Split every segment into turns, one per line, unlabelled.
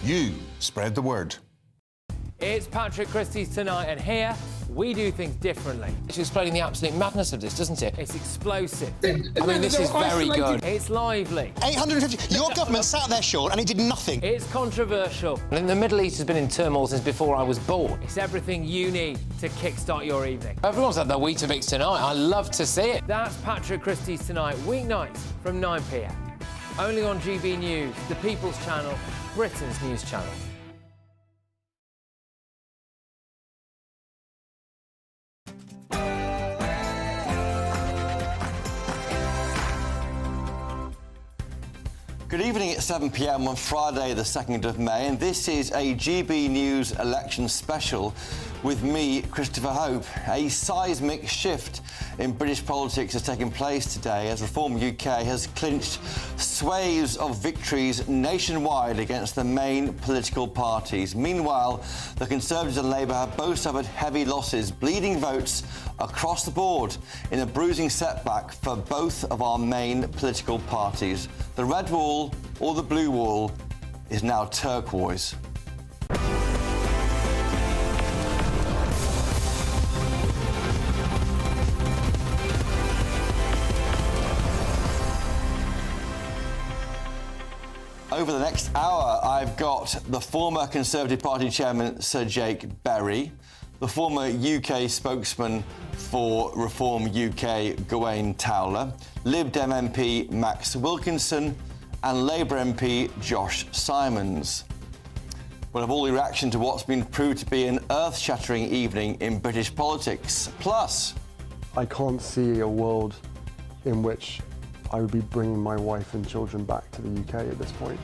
You spread the word.
It's Patrick Christie's Tonight, and here we do things differently.
It's explaining the absolute madness of this, doesn't it?
It's explosive.
I mean, this is very good.
It's lively.
850. Your government sat there, Sean, and it did nothing.
It's controversial.
And the Middle East has been in turmoil since before I was born.
It's everything you need to kickstart your evening.
Everyone's had their Weetabix tonight. I love to see it.
That's Patrick Christie's Tonight, weeknights from 9 p.m. Only on GB News, the People's Channel, Britain's news channel.
Good evening at 7 p.m. on Friday the 2nd of May, and this is a GB News election special with me, Christopher Hope. A seismic shift in British politics has taken place today as Reform UK has clinched swathes of victories nationwide against the main political parties. Meanwhile, the Conservatives and Labour have both suffered heavy losses, bleeding votes across the board in a bruising setback for both of our main political parties. The red wall or the blue wall is now turquoise. Over the next hour, I've got the former Conservative Party chairman, Sir Jake Berry, the former UK spokesman for Reform UK, Gawain Towler, Lib Dem MP Max Wilkinson, and Labour MP Josh Simons. We'll have all the reaction to what's been proved to be an earth-shattering evening in British politics. Plus,
I can't see a world in which I would be bringing my wife and children back to the UK at this point.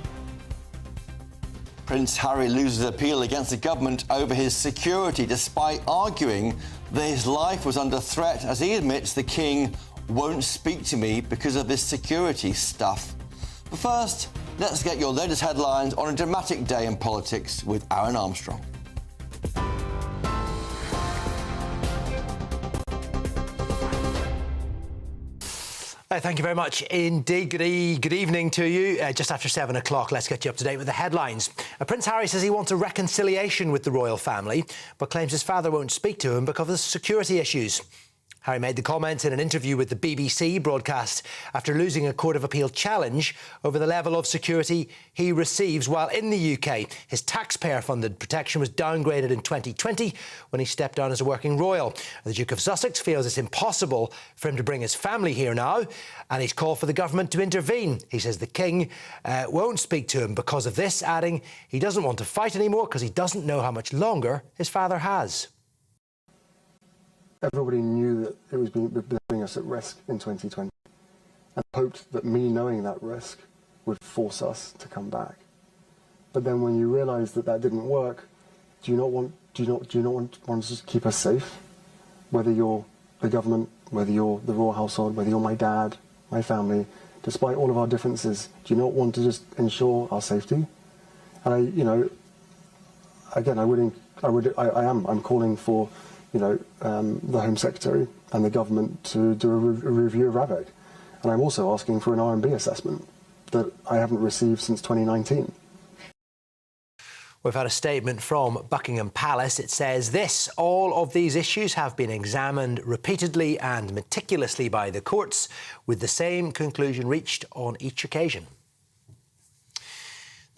Prince Harry loses appeal against the government over his security, despite arguing that his life was under threat, as he admits the King won't speak to me because of this security stuff. But first, let's get your latest headlines on a dramatic day in politics with Aaron Armstrong.
Thank you very much indeed. Good evening to you. Just after 7 o'clock, let's get you up to date with the headlines. Prince Harry says he wants a reconciliation with the royal family, but claims his father won't speak to him because of security issues. Harry made the comments in an interview with the BBC broadcast after losing a Court of Appeal challenge over the level of security he receives while in the UK. His taxpayer-funded protection was downgraded in 2020 when he stepped down as a working royal. The Duke of Sussex feels it's impossible for him to bring his family here now, and he's called for the government to intervene. He says the King won't speak to him because of this, adding he doesn't want to fight anymore because he doesn't know how much longer his father has.
Everybody knew that it was putting us at risk in 2020 and hoped that me knowing that risk would force us to come back. But then when you realise that that didn't work, do you not want to just keep us safe? Whether you're the government, whether you're the royal household, whether you're my dad, my family, despite all of our differences, do you not want to just ensure our safety? And I'm calling for the Home Secretary and the government to do a review of RAVEC. And I'm also asking for an R&B assessment that I haven't received since 2019.
We've had a statement from Buckingham Palace. It says this: all of these issues have been examined repeatedly and meticulously by the courts, with the same conclusion reached on each occasion.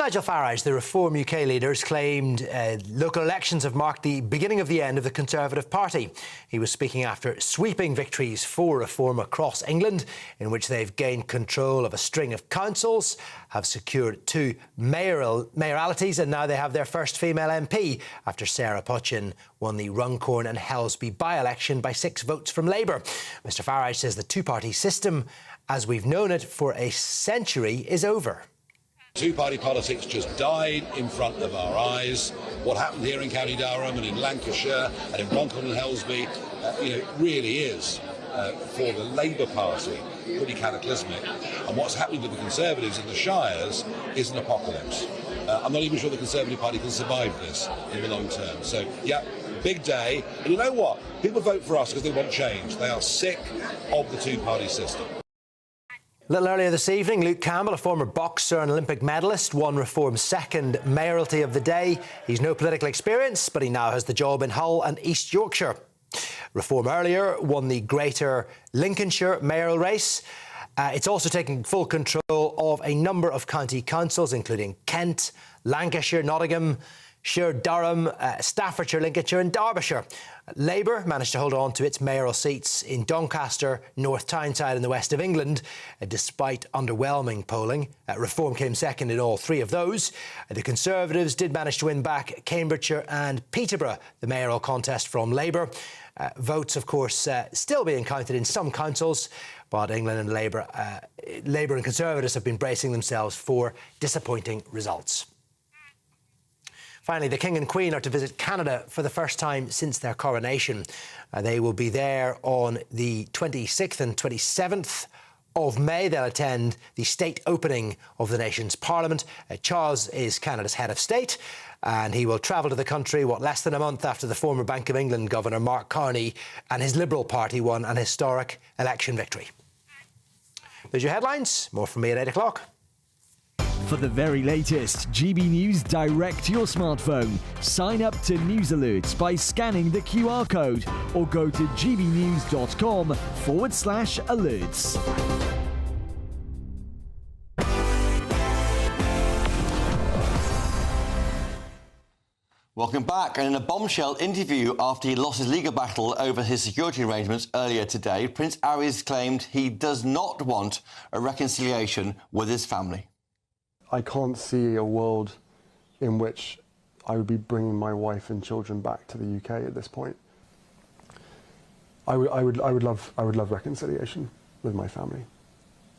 Nigel Farage, the Reform UK leader, has claimed local elections have marked the beginning of the end of the Conservative Party. He was speaking after sweeping victories for Reform across England, in which they've gained control of a string of councils, have secured 2 mayoralties, and now they have their first female MP after Sarah Putchin won the Runcorn and Helsby by-election by 6 votes from Labour. Mr Farage says the two-party system, as we've known it for a century, is over.
Two-party politics just died in front of our eyes. What happened here in County Durham and in Lancashire and in Runcorn and Helsby, really is, for the Labour Party, pretty cataclysmic. And what's happening with the Conservatives in the Shires is an apocalypse. I'm not even sure the Conservative Party can survive this in the long term. So, yeah, big day. And you know what? People vote for us because they want change. They are sick of the two-party system.
A little earlier this evening, Luke Campbell, a former boxer and Olympic medalist, won Reform's second mayoralty of the day. He's no political experience, but he now has the job in Hull and East Yorkshire. Reform earlier won the Greater Lincolnshire mayoral race. It's also taking full control of a number of county councils, including Kent, Lancashire, Nottingham, Shire, Durham, Staffordshire, Lincolnshire and Derbyshire. Labour managed to hold on to its mayoral seats in Doncaster, North Tyneside and the west of England, despite underwhelming polling. Reform came second in all three of those. The Conservatives did manage to win back Cambridgeshire and Peterborough, the mayoral contest from Labour. Votes, of course, still being counted in some councils, but England and Labour and Conservatives have been bracing themselves for disappointing results. Finally, the King and Queen are to visit Canada for the first time since their coronation. They will be there on the 26th and 27th of May. They'll attend the state opening of the nation's parliament. Charles is Canada's head of state, and he will travel to the country, less than a month after the former Bank of England governor, Mark Carney, and his Liberal Party won an historic election victory. There's your headlines. More from me at 8 o'clock.
For the very latest GB News direct to your smartphone, sign up to News Alerts by scanning the QR code or go to gbnews.com/alerts.
Welcome back. And in a bombshell interview after he lost his legal battle over his security arrangements earlier today, Prince Harry's claimed he does not want a reconciliation with his family.
I can't see a world in which I would be bringing my wife and children back to the UK at this point. I would love reconciliation with my family.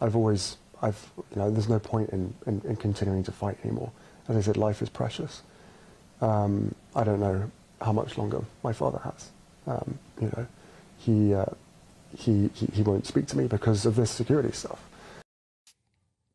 there's no point in continuing to fight anymore. As I said, life is precious. I don't know how much longer my father has. He won't speak to me because of this security stuff.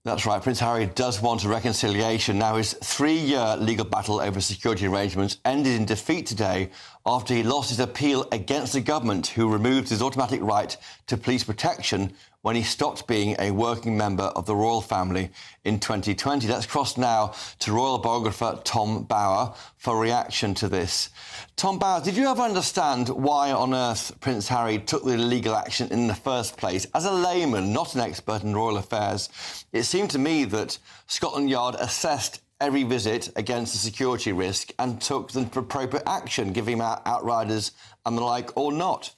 That's right. Prince Harry does want a reconciliation. Now, his 3-year legal battle over security arrangements ended in defeat today after he lost his appeal against the government, who removed his automatic right to police protection when he stopped being a working member of the royal family in 2020. Let's cross now to royal biographer Tom Bower for reaction to this. Tom Bower, did you ever understand why on earth Prince Harry took the legal action in the first place? As a layman, not an expert in royal affairs, it seemed to me that Scotland Yard assessed every visit against the security risk and took the appropriate action, giving him outriders and the like, or not.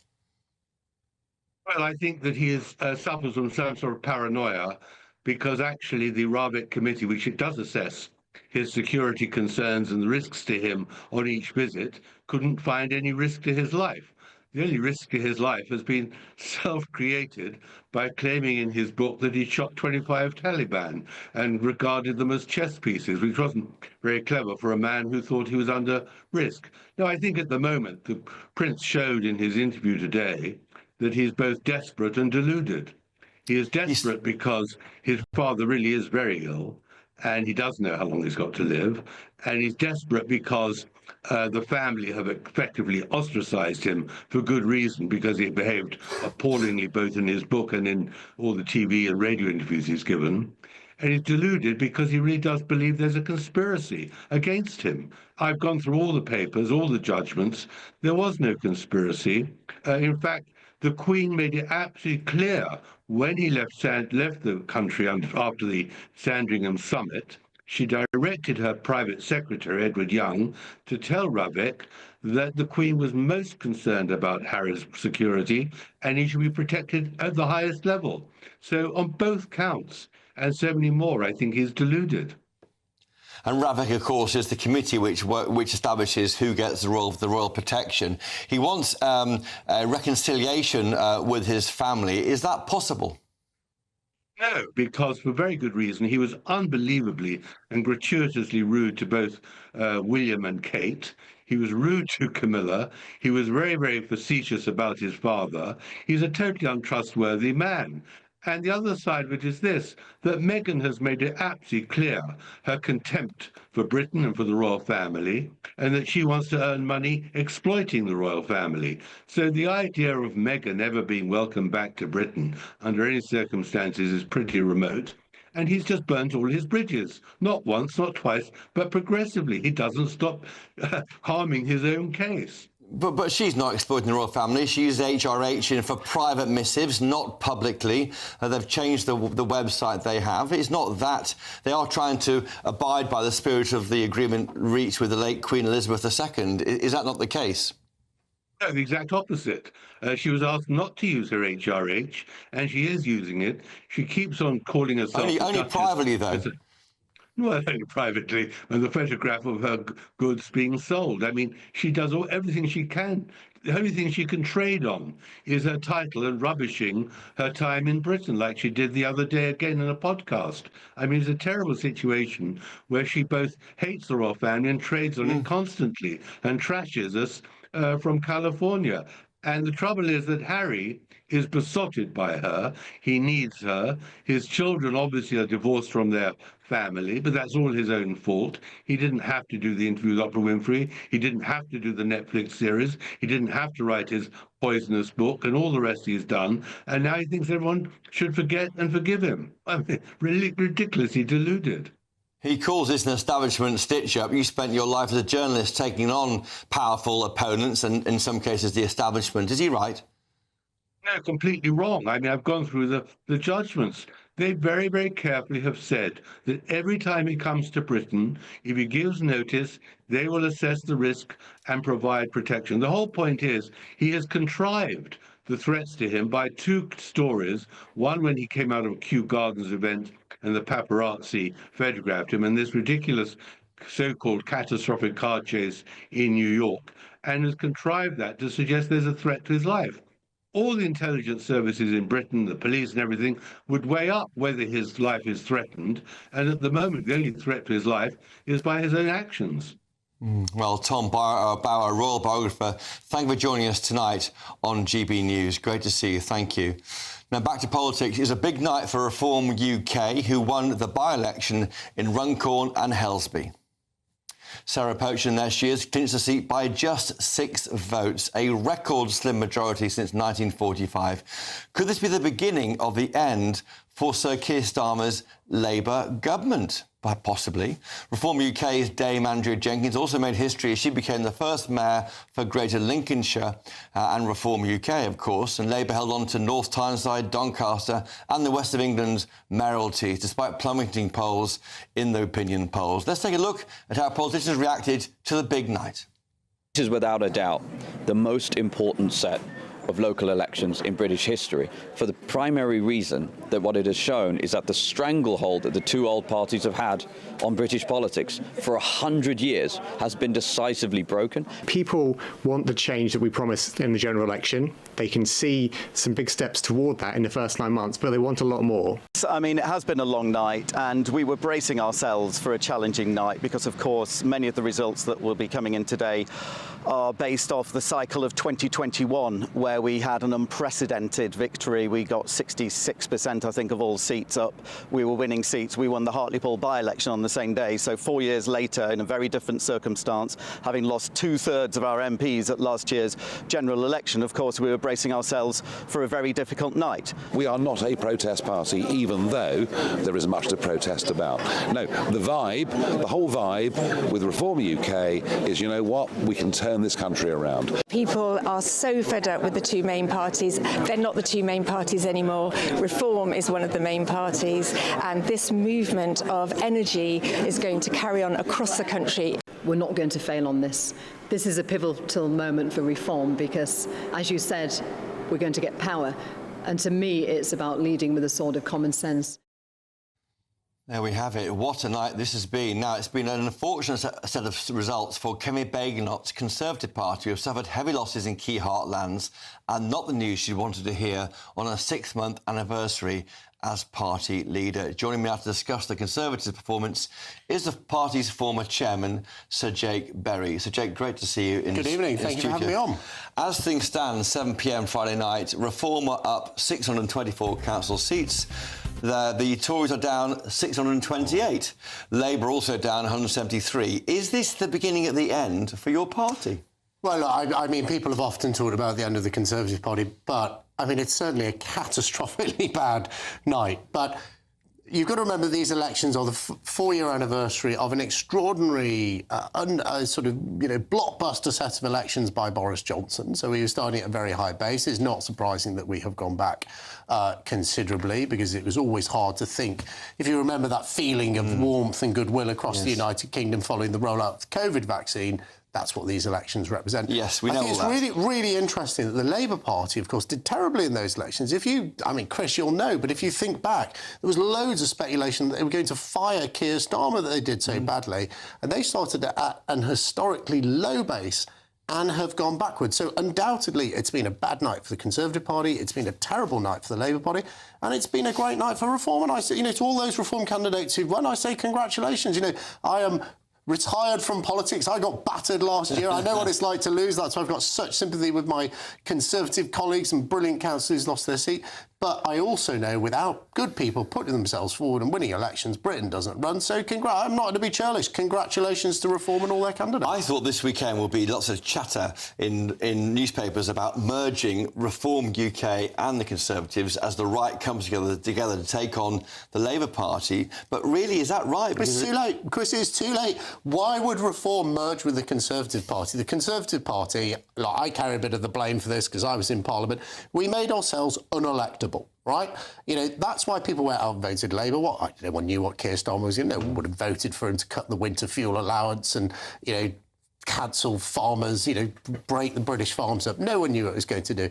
Well, I think that he suffers from some sort of paranoia, because actually the Ravik committee, which it does assess his security concerns and the risks to him on each visit, couldn't find any risk to his life. The only risk to his life has been self-created by claiming in his book that he shot 25 Taliban and regarded them as chess pieces, which wasn't very clever for a man who thought he was under risk. Now, I think at the moment the Prince showed in his interview today that he's both desperate and deluded. He is desperate because his father really is very ill, and he does know how long he's got to live, and he's desperate because the family have effectively ostracized him for good reason, because he behaved appallingly both in his book and in all the TV and radio interviews he's given. And he's deluded because he really does believe there's a conspiracy against him. I've gone through all the papers, all the judgments. There was no conspiracy. In fact, the Queen made it absolutely clear when he left the country after the Sandringham summit. She directed her private secretary, Edward Young, to tell Ravik that the Queen was most concerned about Harry's security and he should be protected at the highest level. So on both counts, and so many more, I think he's deluded.
And Ravik, of course, is the committee which establishes who gets the royal protection. He wants a reconciliation with his family. Is that possible?
No, because for very good reason. He was unbelievably and gratuitously rude to both William and Kate. He was rude to Camilla. He was very, very facetious about his father. He's a totally untrustworthy man. And the other side of it is this, that Meghan has made it absolutely clear her contempt for Britain and for the royal family, and that she wants to earn money exploiting the royal family. So the idea of Meghan ever being welcomed back to Britain under any circumstances is pretty remote. And he's just burnt all his bridges, not once, not twice, but progressively. He doesn't stop harming his own case.
But she's not exploiting the royal family. She used HRH in for private missives, not publicly. They've changed the website they have. It's not that. They are trying to abide by the spirit of the agreement reached with the late Queen Elizabeth II. Is that not the case?
No, the exact opposite. She was asked not to use her HRH, and she is using it. She keeps on calling herself...
Only privately, though.
Well, only privately, and the photograph of her goods being sold. I mean, she does everything she can. The only thing she can trade on is her title and rubbishing her time in Britain, like she did the other day again in a podcast. I mean, it's a terrible situation where she both hates the royal family and trades on it constantly and trashes us from California. And the trouble is that Harry is besotted by her. He needs her. His children obviously are divorced from their family, but that's all his own fault. He didn't have to do the interview with Oprah Winfrey. He didn't have to do the Netflix series. He didn't have to write his poisonous book and all the rest he's done. And now he thinks everyone should forget and forgive him. I mean, ridiculously deluded.
He calls this an establishment stitch-up. You spent your life as a journalist taking on powerful opponents and, in some cases, the establishment. Is he right?
No, completely wrong. I mean, I've gone through the judgments. They very, very carefully have said that every time he comes to Britain, if he gives notice, they will assess the risk and provide protection. The whole point is he has contrived the threats to him by two stories. One when he came out of a Kew Gardens event and the paparazzi photographed him, and this ridiculous so-called catastrophic car chase in New York, and has contrived that to suggest there's a threat to his life. All the intelligence services in Britain, the police and everything, would weigh up whether his life is threatened, and at the moment the only threat to his life is by his own actions.
Well, Tom Bauer, royal biographer, thank you for joining us tonight on GB News. Great to see you. Thank you. Now, back to politics. It's a big night for Reform UK, who won the by-election in Runcorn and Helsby. Sarah Poachen, there she is, clinched the seat by just 6 votes, a record slim majority since 1945. Could this be the beginning of the end for Sir Keir Starmer's Labour government? Possibly. Reform UK's Dame Andrea Jenkins also made history as she became the first mayor for Greater Lincolnshire and Reform UK, of course, and Labour held on to North Tyneside, Doncaster and the west of England's mayoralties, despite plummeting polls in the opinion polls. Let's take a look at how politicians reacted to the big night.
This is without a doubt the most important set of local elections in British history, for the primary reason that what it has shown is that the stranglehold that the two old parties have had on British politics for 100 years has been decisively broken.
People want the change that we promised in the general election. They can see some big steps toward that in the first 9 months, but they want a lot more.
I mean, it has been a long night, and we were bracing ourselves for a challenging night because, of course, many of the results that will be coming in today are based off the cycle of 2021, where we had an unprecedented victory. We got 66%, I think, of all seats up. We were winning seats. We won the Hartlepool by-election on the same day. So 4 years later, in a very different circumstance, having lost 2/3 of our MPs at last year's general election, of course, we were bracing ourselves for a very difficult night.
We are not a protest party, even though there is much to protest about. No, the vibe, the whole vibe with Reform UK is, you know what, we can turn this country around.
People are so fed up with the two main parties. They're not the two main parties anymore. Reform is one of the main parties, and this movement of energy is going to carry on across the country.
We're not going to fail on this. This is a pivotal moment for Reform because, as you said, we're going to get power. And to me, it's about leading with a sort of common sense.
There we have it. What a night this has been. Now, it's been an unfortunate set of results for Kemi Badenoch's Conservative Party, who have suffered heavy losses in key heartlands, and not the news she wanted to hear on her 6-month anniversary as party leader. Joining me now to discuss the Conservatives' performance is the party's former chairman, Sir Jake Berry. Sir Jake, great to see you in
Good evening. Thank you for having me on.
As things stand, 7 p.m. Friday night, Reform are up 624 council seats. The Tories are down 628. Labour also down 173. Is this the beginning of the end for your party?
Well, I mean, people have often talked about the end of the Conservative Party, but, I mean, it's certainly a catastrophically bad night. But you've got to remember these elections are the four-year anniversary of an extraordinary, blockbuster set of elections by Boris Johnson. So we were starting at a very high base. It's not surprising that we have gone back considerably, because it was always hard to think. If you remember that feeling of warmth and goodwill across the United Kingdom following the rollout of the COVID vaccine, that's what these elections represent.
Yes, we know
I think
all
it's
that.
really interesting that the Labour Party, of course, did terribly in those elections. Chris, you'll know, but if you think back, there was loads of speculation that they were going to fire Keir Starmer, that they did so badly, and they started at an historically low base and have gone backwards. So undoubtedly, it's been a bad night for the Conservative Party, it's been a terrible night for the Labour Party, and it's been a great night for Reform. And I say, to all those Reform candidates who've won, I say congratulations. I am retired from politics. I got battered last year. I know what it's like to lose. That's why I've got such sympathy with my Conservative colleagues and brilliant councillors who's lost their seat. But I also know without good people putting themselves forward and winning elections, Britain doesn't run. So I'm not going to be churlish. Congratulations to Reform and all their candidates.
I thought this weekend would be lots of chatter in newspapers about merging Reform UK and the Conservatives as the right comes together to take on the Labour Party. But really, is that right?
It's too late. Chris, it's too late. Why would Reform merge with the Conservative Party? The Conservative Party, I carry a bit of the blame for this because I was in Parliament, we made ourselves unelectable. Right? That's why people went out and voted Labour. No one knew what Keir Starmer was going to do. No one would have voted for him to cut the winter fuel allowance and, cancel farmers, break the British farms up. No one knew what it was going to do.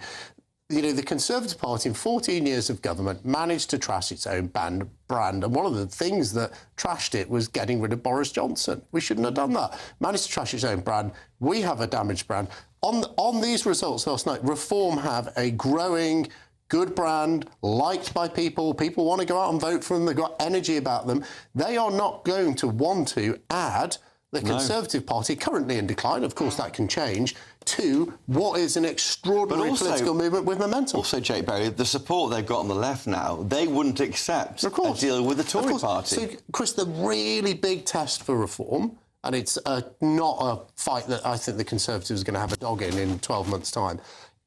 The Conservative Party, in 14 years of government, managed to trash its own brand. And one of the things that trashed it was getting rid of Boris Johnson. We shouldn't have done that. Managed to trash its own brand. We have a damaged brand. On these results last night, Reform have a growing, good brand, liked by people. People want to go out and vote for them. They've got energy about them. They are not going to want to add the Conservative Party, currently in decline, of course that can change, to what is an extraordinary political movement with momentum.
Also, Jake Berry, the support they've got on the left now, they wouldn't accept a deal with the Tory party.
So, Chris, the really big test for Reform, and it's not a fight that I think the Conservatives are going to have a dog in 12 months' time,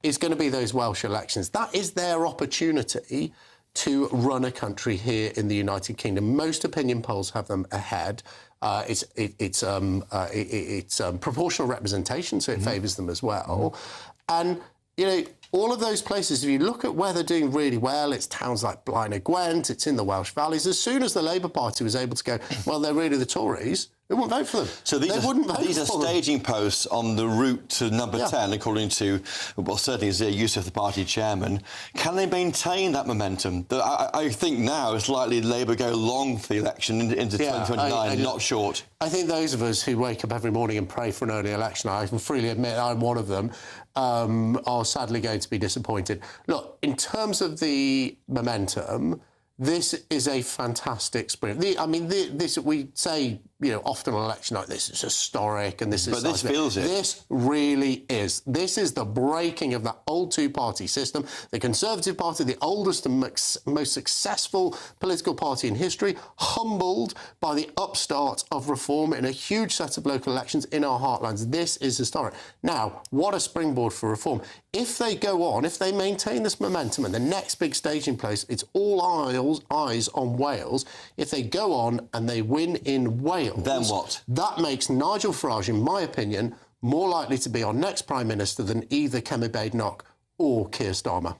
is going to be those Welsh elections. That is their opportunity to run a country here in the United Kingdom. Most opinion polls have them ahead. It's proportional representation, so it favours them as well. And, all of those places, if you look at where they're doing really well, it's towns like Blaenau Gwent, it's in the Welsh Valleys. As soon as the Labour Party was able to go, well, they're really the Tories, they wouldn't vote for them.
So these are staging posts on the route to number 10, according to, certainly Zia Youssef, the party chairman. Can they maintain that momentum? I think now it's likely Labour go long for the election into 2029, not short.
I think those of us who wake up every morning and pray for an early election, I can freely admit I'm one of them, are sadly going to be disappointed. Look, in terms of the momentum, this is a fantastic sprint. We say, often on election night, this is historic and this is...
But this feels it.
This really is. This is the breaking of that old two-party system. The Conservative Party, the oldest and most successful political party in history, humbled by the upstart of Reform in a huge set of local elections in our heartlands. This is historic. Now, what a springboard for Reform. If they go on, if they maintain this momentum and the next big staging place, it's all eyes on Wales. If they go on and they win in Wales...
Then what?
That makes Nigel Farage, in my opinion, more likely to be our next Prime Minister than either Kemi Badenoch or Keir Starmer.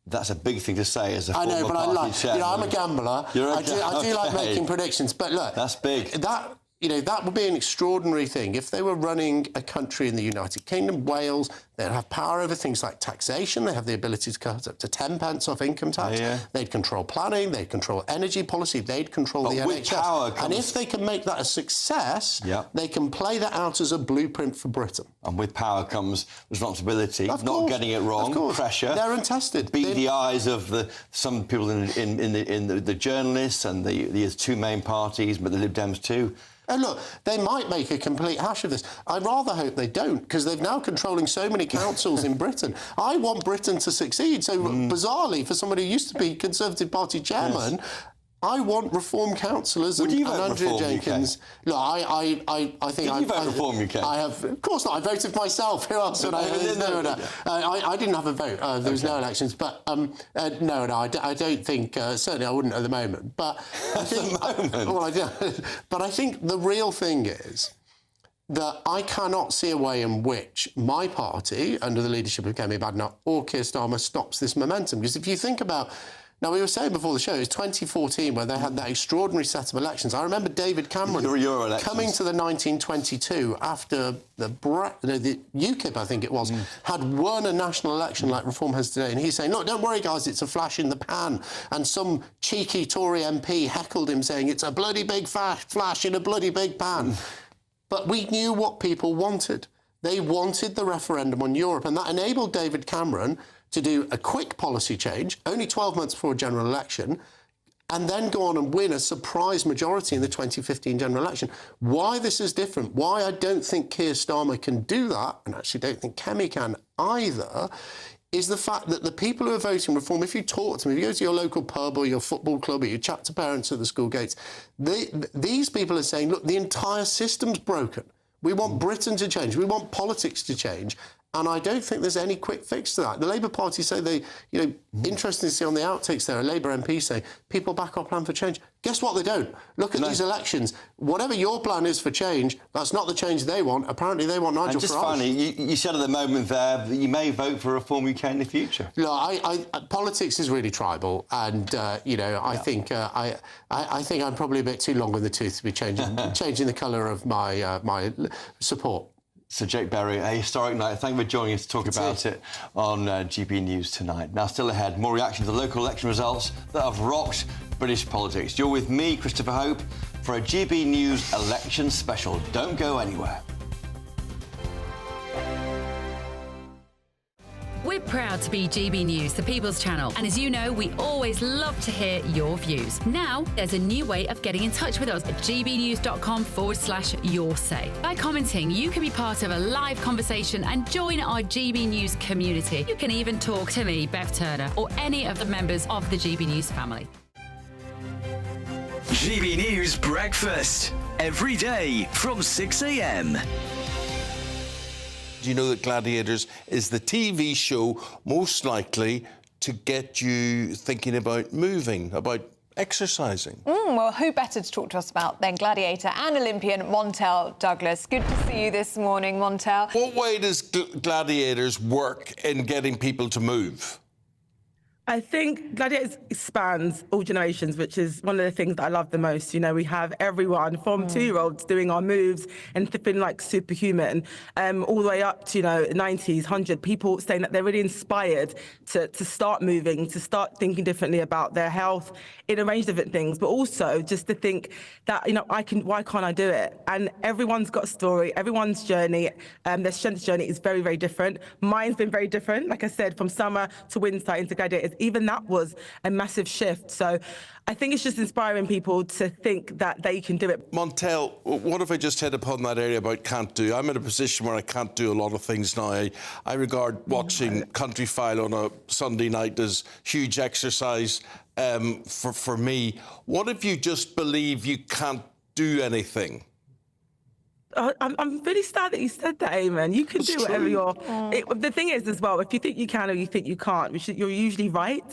That's a big thing to say as a former
I know, but
party chairman.
I'm a gambler. I do like making predictions, but look...
That's big.
That would be an extraordinary thing. If they were running a country in the United Kingdom, Wales, They'd have power over things like taxation. They have the ability to cut up to 10 pence off income tax. They'd control planning. They'd control energy policy. They'd control the NHS. And if they can make that a success, they can play that out as a blueprint for Britain.
And with power comes responsibility, not getting it wrong, pressure.
They're untested.
Beat the eyes of some people in the journalists and the two main parties, but the Lib Dems too.
And look, they might make a complete hash of this. I rather hope they don't, because they're now controlling so many councils in Britain. I want Britain to succeed. So bizarrely, for somebody who used to be Conservative Party chairman, I want Reform councillors and Andrea Jenkins. Look, I think
Did you vote Reform UK?
I have, of course not. I voted for myself. Who else would I? I didn't have a vote. There was no elections. But I don't think. Certainly, I wouldn't at the moment. But I think, well, I do. But I think the real thing is that I cannot see a way in which my party, under the leadership of Kemi Badenoch or Keir Starmer, stops this momentum. Because if you think about. Now, we were saying before the show, it was 2014 where they had that extraordinary set of elections. I remember David Cameron coming to the 1922 after the UKIP, I think it was, had won a national election like Reform has today. And he's saying, look, don't worry, guys, it's a flash in the pan. And some cheeky Tory MP heckled him saying, it's a bloody big flash in a bloody big pan. But we knew what people wanted. They wanted the referendum on Europe, and that enabled David Cameron to do a quick policy change, only 12 months before a general election, and then go on and win a surprise majority in the 2015 general election. Why this is different, why I don't think Keir Starmer can do that, and actually don't think Kemi can either, is the fact that the people who are voting Reform, if you talk to them, if you go to your local pub or your football club or you chat to parents at the school gates, these people are saying, look, the entire system's broken. We want Britain to change. We want politics to change. And I don't think there's any quick fix to that. The Labour Party say they, interesting to see on the outtakes there, a Labour MP say, people back our plan for change. Guess what they don't? Look at these elections. Whatever your plan is for change, that's not the change they want. Apparently they want Nigel Farage.
And just finally, you said at the moment there that you may vote for Reform UK in the future.
No, politics is really tribal. And, I think I'm probably a bit too long in the tooth to be changing the colour of my support.
Sir Jake Berry, a historic night. Thank you for joining us to talk about it on GB News tonight. Now, still ahead, more reaction to the local election results that have rocked British politics. You're with me, Christopher Hope, for a GB News election special. Don't go anywhere.
We're proud to be GB News, the People's Channel. And as you know, we always love to hear your views. Now, there's a new way of getting in touch with us at gbnews.com/yoursay. By commenting, you can be part of a live conversation and join our GB News community. You can even talk to me, Bev Turner, or any of the members of the GB News family.
GB News Breakfast. Every day from 6 a.m.
Do you know that Gladiators is the TV show most likely to get you thinking about moving, about exercising?
Well, who better to talk to us about than Gladiator and Olympian Montel Douglas. Good to see you this morning, Montel.
What way does Gladiators work in getting people to move?
I think Gladiators spans all generations, which is one of the things that I love the most. You know, we have everyone from 2-year-olds doing our moves and feeling like superhuman, all the way up to, 90s, 100, people saying that they're really inspired to start moving, to start thinking differently about their health in a range of different things, but also just to think that, why can't I do it? And everyone's got a story, everyone's journey, their strength journey is very, very different. Mine's been very different, like I said, from summer to winter into Gladiators. Even that was a massive shift. So I think it's just inspiring people to think that they can do it.
Montel, what if I just hit upon that area about can't do? I'm in a position where I can't do a lot of things now. I regard watching Country File on a Sunday night as huge exercise for me. What if you just believe you can't do anything?
I'm really sad that you said that, Eamon. You can do whatever you're... the thing is, as well, if you think you can or you think you can't, you're usually right.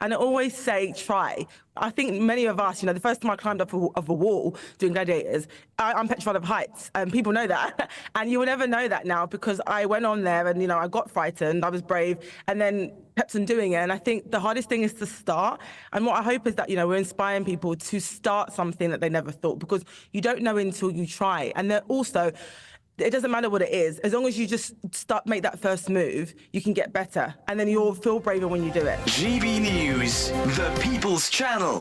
And I always say, try. I think many of us, the first time I climbed up of a wall doing Gladiators, I'm petrified of heights, and people know that. And you will never know that now because I went on there and, I got frightened, I was brave, and then kept on doing it. And I think the hardest thing is to start. And what I hope is that, we're inspiring people to start something that they never thought, because you don't know until you try. And they're also... it doesn't matter what it is. As long as you just make that first move, you can get better. And then you'll feel braver when you do it.
GB News, the People's Channel.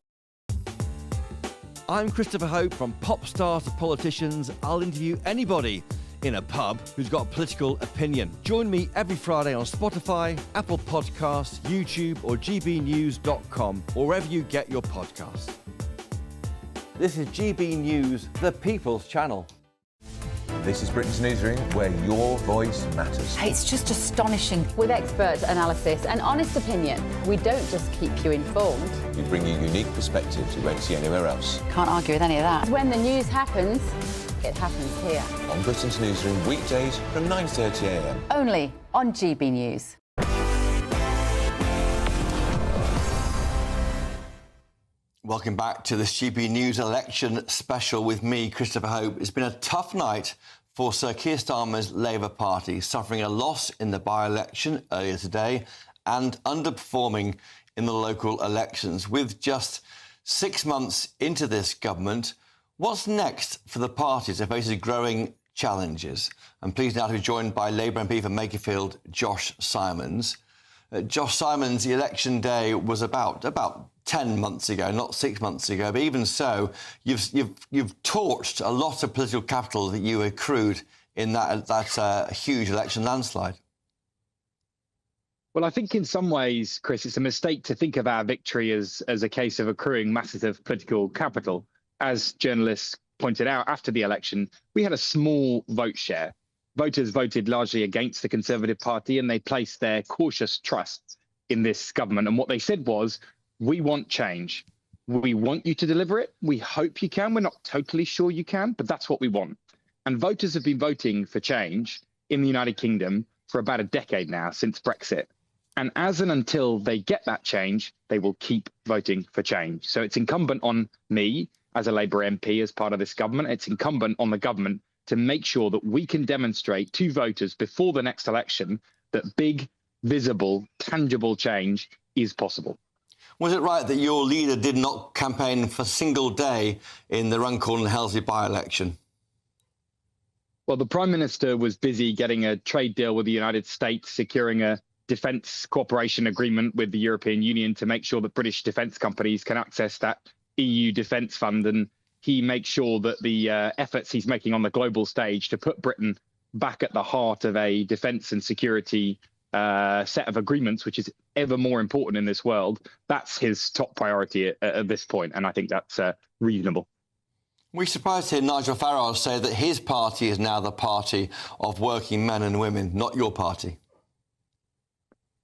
I'm Christopher Hope. From pop stars to politicians, I'll interview anybody in a pub who's got a political opinion. Join me every Friday on Spotify, Apple Podcasts, YouTube or gbnews.com, or wherever you get your podcasts. This is GB News, the People's Channel.
This is Britain's Newsroom, where your voice matters.
It's just astonishing. With expert analysis and honest opinion, we don't just keep you informed.
We bring you unique perspectives you won't see anywhere else.
Can't argue with any of that. When the news happens, it happens here.
On Britain's Newsroom, weekdays from 9:30 a.m.
Only on GB News.
Welcome back to this GB News election special with me, Christopher Hope. It's been a tough night for Sir Keir Starmer's Labour Party, suffering a loss in the by-election earlier today and underperforming in the local elections. With just 6 months into this government, what's next for the party to face growing challenges? I'm pleased now to be joined by Labour MP for Makerfield, Josh Simons. Josh Simons, the election day was about 10 months ago, not 6 months ago. But even so, you've torched a lot of political capital that you accrued in that huge election landslide.
Well, I think in some ways, Chris, it's a mistake to think of our victory as a case of accruing massive political capital. As journalists pointed out after the election, we had a small vote share. Voters voted largely against the Conservative Party, and they placed their cautious trust in this government. And what they said was, we want change. We want you to deliver it. We hope you can. We're not totally sure you can, but that's what we want. And voters have been voting for change in the United Kingdom for about a decade now, since Brexit. And as and until they get that change, they will keep voting for change. So it's incumbent on me as a Labour MP, as part of this government. It's incumbent on the government to make sure that we can demonstrate to voters before the next election that big, visible, tangible change is possible.
Was it right that your leader did not campaign for a single day in the Runcorn and Helsby by-election?
Well, the Prime Minister was busy getting a trade deal with the United States, securing a defence cooperation agreement with the European Union to make sure that British defence companies can access that EU defence fund. And he makes sure that the efforts he's making on the global stage to put Britain back at the heart of a defence and security set of agreements, which is ever more important in this world, that's his top priority at this point. And I think that's reasonable.
We're surprised to hear Nigel Farage say that his party is now the party of working men and women, not your party.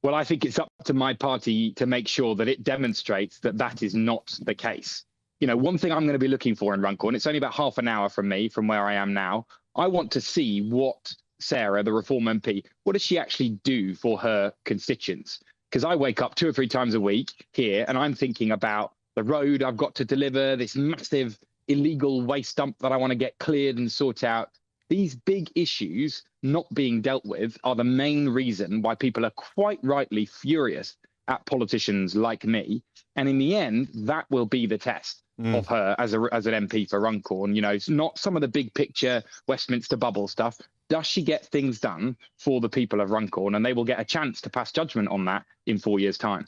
Well, I think it's up to my party to make sure that it demonstrates that that is not the case. You know, one thing I'm going to be looking for in Runcorn, it's only about half an hour from me, from where I am now. I want to see what Sarah, the Reform MP, what does she actually do for her constituents? Because I wake up 2 or 3 times a week here and I'm thinking about the road I've got to deliver, this massive illegal waste dump that I want to get cleared and sort out. These big issues not being dealt with are the main reason why people are quite rightly furious at politicians like me. And in the end, that will be the test of her as an MP for Runcorn. You know, it's not some of the big picture Westminster bubble stuff. Does she get things done for the people of Runcorn? And they will get a chance to pass judgment on that in 4 years' time.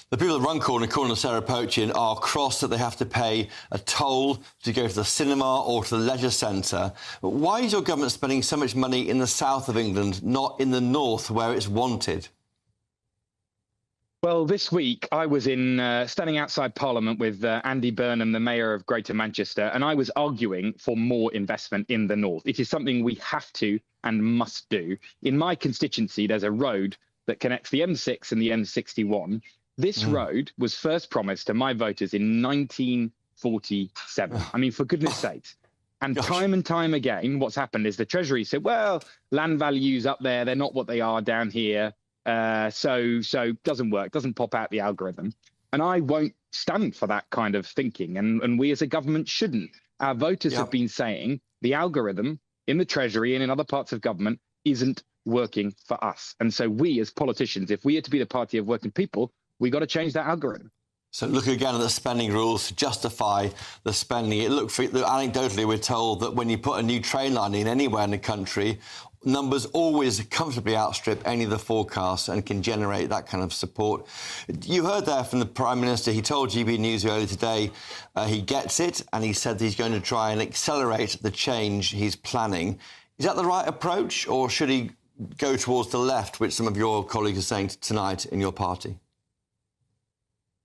The people of Runcorn, according to Sarah Pochin, are cross that they have to pay a toll to go to the cinema or to the leisure centre. Why is your government spending so much money in the south of England, not in the north where it's wanted?
Well, this week I was standing outside Parliament with Andy Burnham, the Mayor of Greater Manchester, and I was arguing for more investment in the north. It is something we have to and must do. In my constituency, there's a road that connects the M6 and the M61. This road was first promised to my voters in 1947. I mean, for goodness sakes. And time and time again, what's happened is the Treasury said, well, land values up there, they're not what they are down here. So doesn't work, doesn't pop out the algorithm. And I won't stand for that kind of thinking. And we as a government shouldn't. Our voters have been saying the algorithm in the Treasury and in other parts of government isn't working for us. And so we as politicians, if we are to be the party of working people, we got to change that algorithm.
So looking again at the spending rules to justify the spending, anecdotally we're told that when you put a new train line in anywhere in the country, numbers always comfortably outstrip any of the forecasts and can generate that kind of support. You heard there from the Prime Minister. He told GB News earlier today he gets it, and he said that he's going to try and accelerate the change he's planning. Is that the right approach, or should he go towards the left, which some of your colleagues are saying tonight in your party?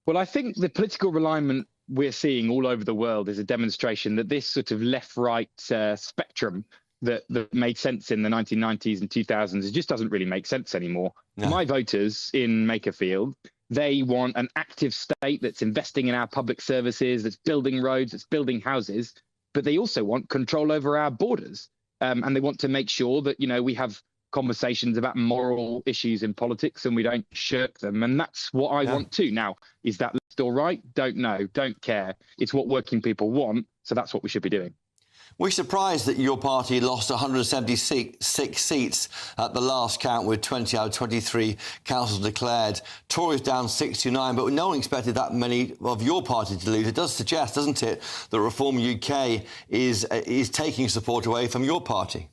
Well, I think the political alignment we're seeing all over the world is a demonstration that this sort of left-right spectrum that made sense in the 1990s and 2000s, it just doesn't really make sense anymore. No. My voters in Makerfield, they want an active state that's investing in our public services, that's building roads, that's building houses, but they also want control over our borders. And they want to make sure that, you know, we have conversations about moral issues in politics and we don't shirk them. And that's what I want too. Now, is that left or right? Don't know, don't care. It's what working people want. So that's what we should be doing.
We're surprised that your party lost 176 seats at the last count, with 20 out of 23 councils declared. Tories down 69, but no one expected that many of your party to lose. It does suggest, doesn't it, that Reform UK is taking support away from your party?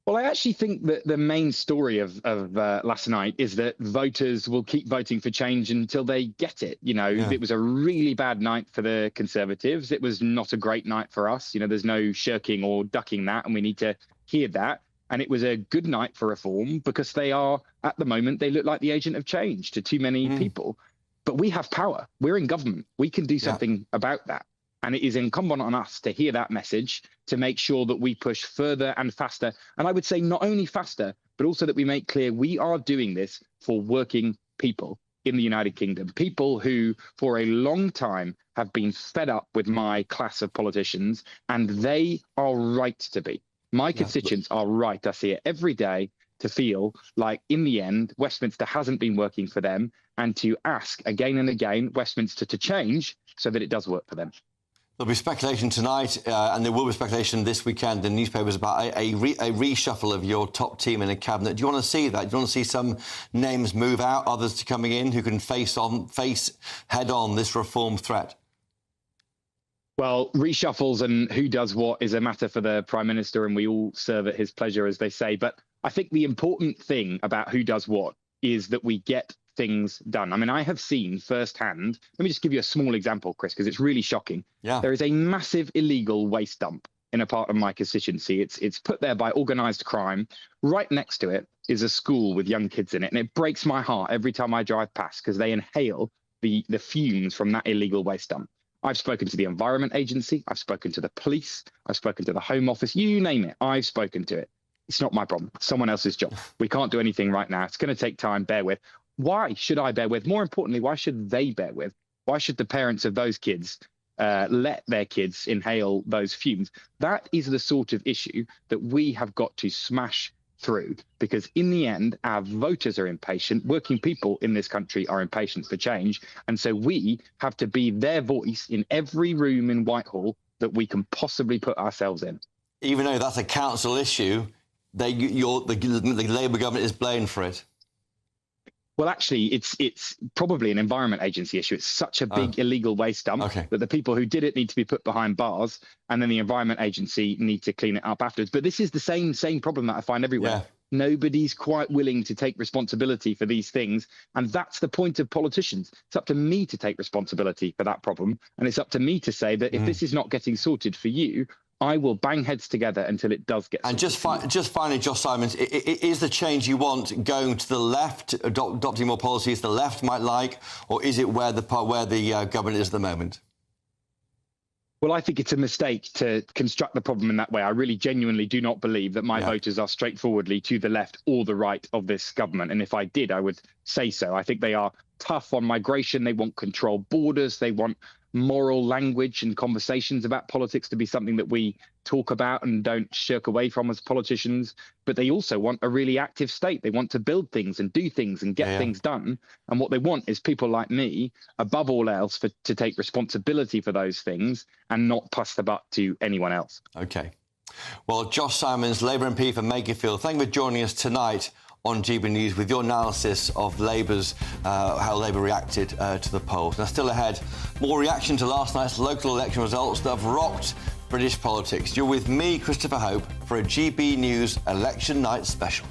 Well, I actually think that the main story of last night is that voters will keep voting for change until they get it. You know, It was a really bad night for the Conservatives. It was not a great night for us. You know, there's no shirking or ducking that, and we need to hear that. And it was a good night for Reform because they are, at the moment, they look like the agent of change to too many people. But we have power. We're in government. We can do something about that. And it is incumbent on us to hear that message, to make sure that we push further and faster. And I would say not only faster, but also that we make clear we are doing this for working people in the United Kingdom, people who for a long time have been fed up with my class of politicians, and they are right to be. My constituents are right. I see it every day, to feel like in the end, Westminster hasn't been working for them, and to ask again and again Westminster to change so that it does work for them.
There'll be speculation tonight, and there will be speculation this weekend in newspapers about a reshuffle of your top team in a cabinet. Do you want to see that? Do you want to see some names move out, others to coming in who can face head-on this reform threat?
Well, reshuffles and who does what is a matter for the Prime Minister, and we all serve at his pleasure, as they say. But I think the important thing about who does what is that we get things done. I mean, I have seen firsthand, let me just give you a small example, Chris, because it's really shocking. There is a massive illegal waste dump in a part of my constituency. It's put there by organised crime. Right next to it is a school with young kids in it, and it breaks my heart every time I drive past because they inhale the fumes from that illegal waste dump. I've spoken to the Environment Agency, I've spoken to the police, I've spoken to the Home Office, you name it, I've spoken to it. It's not my problem, it's someone else's job. We can't do anything right now. It's going to take time, bear with. Why should I bear with? More importantly, why should they bear with? Why should the parents of those kids let their kids inhale those fumes? That is the sort of issue that we have got to smash through, because in the end, our voters are impatient. Working people in this country are impatient for change. And so we have to be their voice in every room in Whitehall that we can possibly put ourselves in.
Even though that's a council issue, the Labour government is blamed for it.
Well, actually, it's probably an Environment Agency issue. It's such a big illegal waste dump that the people who did it need to be put behind bars, and then the Environment Agency need to clean it up afterwards. But this is the same problem that I find everywhere. Nobody's quite willing to take responsibility for these things, and that's the point of politicians. It's up to me to take responsibility for that problem, and it's up to me to say that if this is not getting sorted for you, I will bang heads together until it does get sorted.
And just finally, Josh Simons, is the change you want going to the left, adopting more policies the left might like, or is it where the government is at the moment?
Well, I think it's a mistake to construct the problem in that way. I really genuinely do not believe that my voters are straightforwardly to the left or the right of this government. And if I did, I would say so. I think they are tough on migration. They want controlled borders. They want moral language and conversations about politics to be something that we talk about and don't shirk away from as politicians. But they also want a really active state. They want to build things and do things and get things done. And what they want is people like me, above all else, to take responsibility for those things and not pass the buck to anyone else.
OK. Well, Josh Simons, Labour MP for Makerfield, thank you for joining us tonight on GB News with your analysis of Labour's, how Labour reacted to the polls. Now, still ahead, more reaction to last night's local election results that have rocked British politics. You're with me, Christopher Hope, for a GB News Election Night special.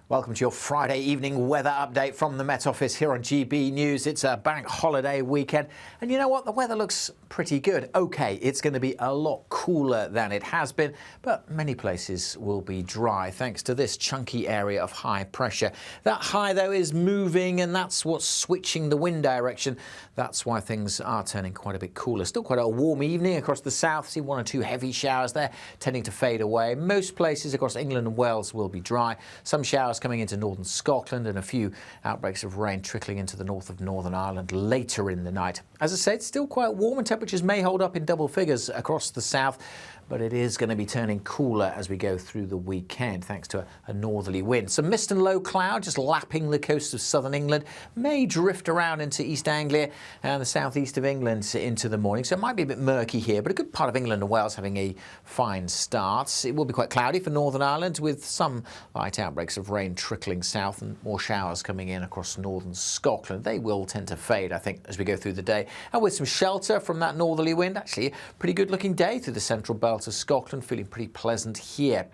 Welcome to your Friday evening weather update from the Met Office here on GB News. It's a bank holiday weekend, and you know what? The weather looks pretty good. OK, it's going to be a lot cooler than it has been, but many places will be dry thanks to this chunky area of high pressure. That high, though, is moving, and that's what's switching the wind direction. That's why things are turning quite a bit cooler. Still quite a warm evening across the south. See 1 or 2 heavy showers there, tending to fade away. Most places across England and Wales will be dry. Some showers coming into northern Scotland and a few outbreaks of rain trickling into the north of Northern Ireland later in the night. As I said, it's still quite warm and temperatures may hold up in double figures across the south, but it is going to be turning cooler as we go through the weekend thanks to a northerly wind. Some mist and low cloud just lapping the coast of southern England, may drift around into East Anglia and the southeast of England into the morning, so it might be a bit murky here, but a good part of England and Wales having a fine start. It will be quite cloudy for Northern Ireland with some light outbreaks of rain trickling south and more showers coming in across northern Scotland. They will tend to fade, I think, as we go through the day, and with some shelter from that northerly wind. Actually, a pretty good looking day through the central belt of Scotland, feeling pretty pleasant here.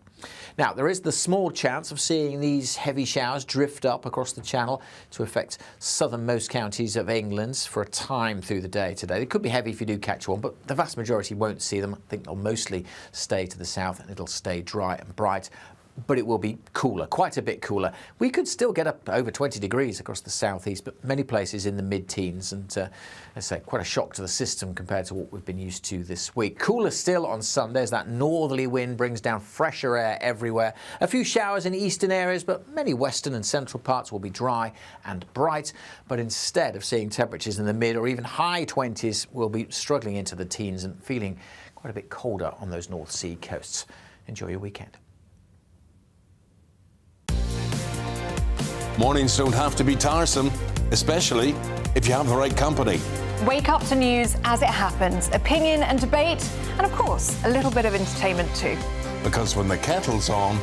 Now, there is the small chance of seeing these heavy showers drift up across the Channel to affect southernmost counties of England for a time through the day today. They could be heavy if you do catch one, but the vast majority won't see them. I think they'll mostly stay to the south and it'll stay dry and bright. But it will be cooler, quite a bit cooler. We could still get up over 20 degrees across the southeast, but many places in the mid-teens, and as I say, quite a shock to the system compared to what we've been used to this week. Cooler still on Sunday as that northerly wind brings down fresher air everywhere. A few showers in eastern areas, but many western and central parts will be dry and bright. But instead of seeing temperatures in the mid or even high 20s, we'll be struggling into the teens and feeling quite a bit colder on those North Sea coasts. Enjoy your weekend.
Mornings don't have to be tiresome, especially if you have the right company.
Wake up to news as it happens, opinion and debate, and of course, a little bit of entertainment too.
Because when the kettle's on,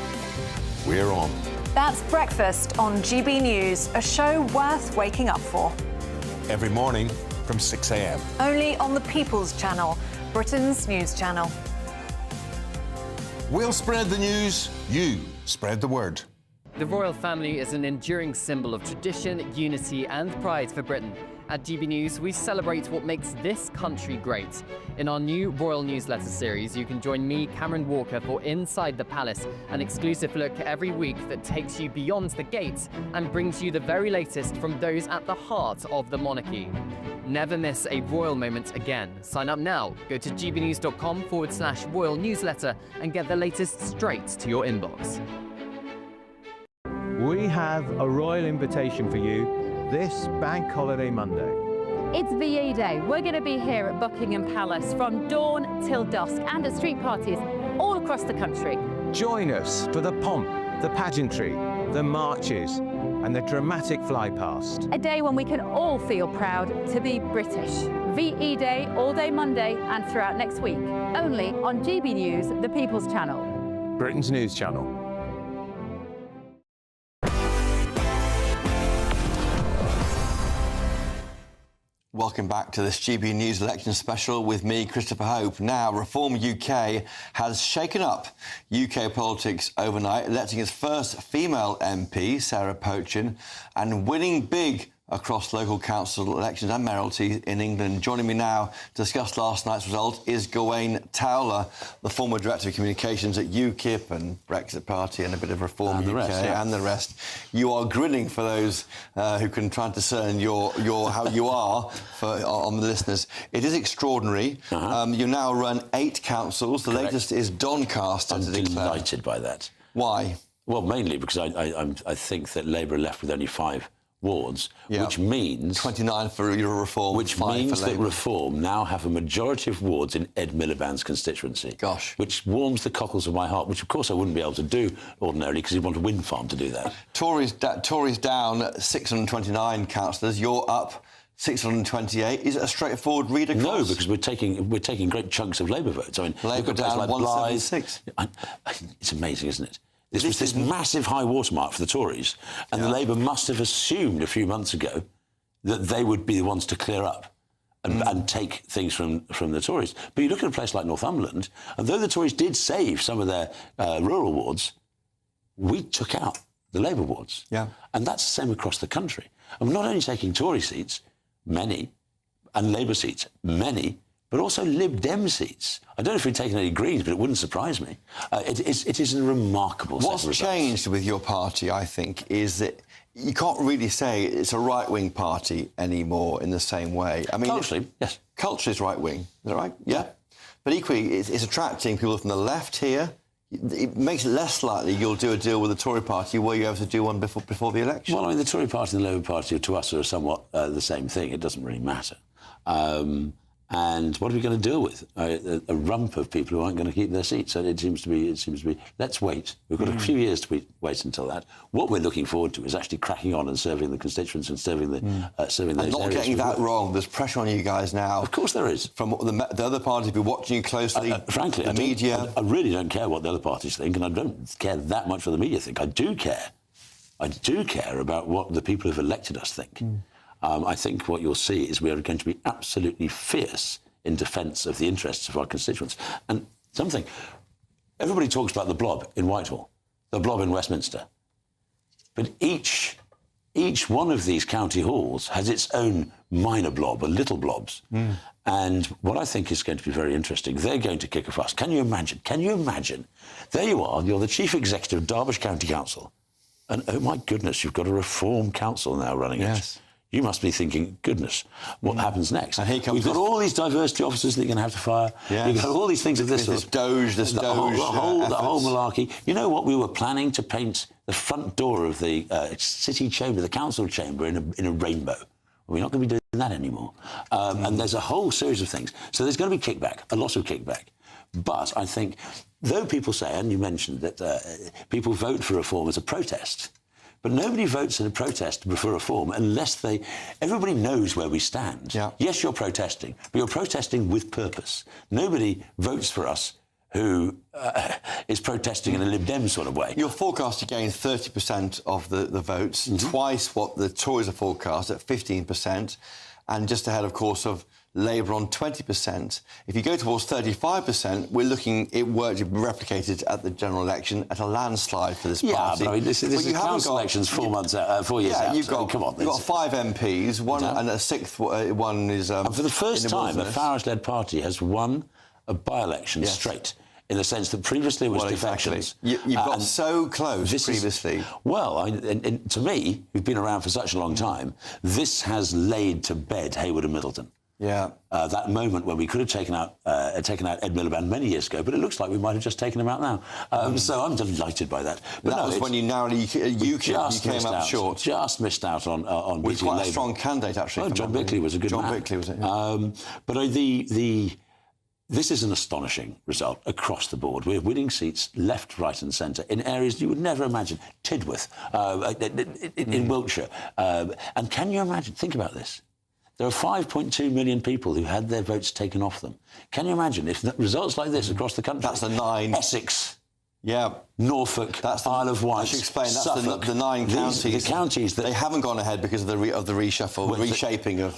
we're on.
That's Breakfast on GB News, a show worth waking up for.
Every morning from 6 a.m.
Only on the People's Channel, Britain's news channel.
We'll spread the news, you spread the word.
The royal family is an enduring symbol of tradition, unity and pride for Britain. At GB News, we celebrate what makes this country great. In our new royal newsletter series, you can join me, Cameron Walker, for Inside the Palace, an exclusive look every week that takes you beyond the gates and brings you the very latest from those at the heart of the monarchy. Never miss a royal moment again. Sign up now. Go to gbnews.com/royal newsletter and get the latest straight to your inbox.
We have a royal invitation for you this Bank Holiday Monday.
It's VE Day. We're going to be here at Buckingham Palace from dawn till dusk and at street parties all across the country.
Join us for the pomp, the pageantry, the marches and the dramatic fly past.
A day when we can all feel proud to be British. VE Day all day Monday and throughout next week. Only on GB News, the People's Channel.
Britain's news channel.
Welcome back to this GB News election special with me, Christopher Hope. Now, Reform UK has shaken up UK politics overnight, electing its first female MP, Sarah Pochin, and winning big across local council elections and mayoralty in England. Joining me now to discuss last night's result is Gawain Towler, the former Director of Communications at UKIP and Brexit Party and a bit of Reform UK and the rest. You are grinning for those who can try and discern your how you are on the listeners. It is extraordinary. You now run 8 councils. The latest is Doncaster.
I'm delighted by that.
Why?
Well, mainly because I think that Labour are left with only 5 wards, which means
29 for your Reform,
which means that Reform now have a majority of wards in Ed Miliband's constituency.
Gosh,
which warms the cockles of my heart. Which, of course, I wouldn't be able to do ordinarily because you'd want a wind farm to do that.
Tories down 629 councillors. You're up 628. Is it a straightforward read across?
No, because we're taking great chunks of Labour votes. I mean,
Labour down
like
176.
It's amazing, isn't it? This was this massive high watermark for the Tories, and the Labour must have assumed a few months ago that they would be the ones to clear up and take things from the Tories. But you look at a place like Northumberland, and though the Tories did save some of their rural wards, we took out the Labour wards.
Yeah.
And that's the same across the country. And we're not only taking Tory seats, many, and Labour seats, many, but also Lib Dem seats. I don't know if we've taken any Greens, but it wouldn't surprise me. It is a remarkable set of
What's
results.
changed with your party, I think, is that you can't really say it's a right-wing party anymore in the same way. I mean,
culturally, yes.
Culture is right-wing, is that right? Yeah. But equally, it's attracting people from the left here. It makes it less likely you'll do a deal with the Tory party where you have to do one before the election.
Well, I mean, the Tory party and the Labour party to us are somewhat the same thing. It doesn't really matter. And what are we going to deal with? A rump of people who aren't going to keep their seats. So it seems to be. Let's wait. We've got a few years to wait until that. What we're looking forward to is actually cracking on and serving the constituents and serving the serving those
and not
areas
getting that wrong. There's pressure on you guys now.
Of course there is.
From the other party, be watching you closely.
Frankly,
the media.
I really don't care what the other parties think, and I don't care that much what the media think. I do care about what the people who've elected us think. I think what you'll see is we are going to be absolutely fierce in defence of the interests of our constituents. And everybody talks about the blob in Whitehall, the blob in Westminster. But each one of these county halls has its own minor blob, or little blobs. And what I think is going to be very interesting, they're going to kick a fuss. Can you imagine? There you are, you're the chief executive of Derbyshire County Council. And, oh, my goodness, you've got a reform council now running it. You must be thinking, goodness, what happens next?
And here comes
We've got all these diversity officers that you're going to have to fire.
Yes.
You've got all these things of this sort.
The
whole malarkey. You know what? We were planning to paint the front door of the city chamber, the council chamber, in a rainbow. We're not going to be doing that anymore. And there's a whole series of things. So there's going to be kickback, a lot of kickback. But I think, though people say, and you mentioned that people vote for reform as a protest, but nobody votes in a protest for reform unless everybody knows where we stand.
Yeah.
Yes, you're protesting, but you're protesting with purpose. Nobody votes for us who is protesting in a Lib Dem sort of way.
You're forecast to gain 30% of the votes, twice what the Tories are forecast at 15%, and just ahead, of course, of Labour on 20%. If you go towards 35%, we're looking it were to be replicated at the general election at a landslide for this party.
Yeah, but I mean, this is council elections 4 years out.
You've got 5 MPs, and a sixth one is...
and for the first time, a Farage-led party has won a by-election straight, in the sense that previously it was defections.
Exactly. You've got so close previously.
To me, who've been around for such a long time, this has laid to bed Hayward and Middleton.
Yeah.
That moment when we could have taken out Ed Miliband many years ago, but it looks like we might have just taken him out now. So I'm delighted by that. But
that was when you narrowly you came up short.
Just missed out on
with quite a strong candidate, actually.
Oh, John Bickley was a good man.
John Bickley was it? Yeah.
But this is an astonishing result across the board. We're winning seats left, right and centre in areas you would never imagine. Tidworth, in Wiltshire. And can you imagine, think about this, there are 5.2 million people who had their votes taken off them. Can you imagine if results like this across the country?
That's the 9.
Essex.
Yeah.
Norfolk, Isle of Wight,
I should explain, that's
Suffolk,
the 9 counties.
The counties that...
They haven't gone ahead because of the reshuffle, reshaping of...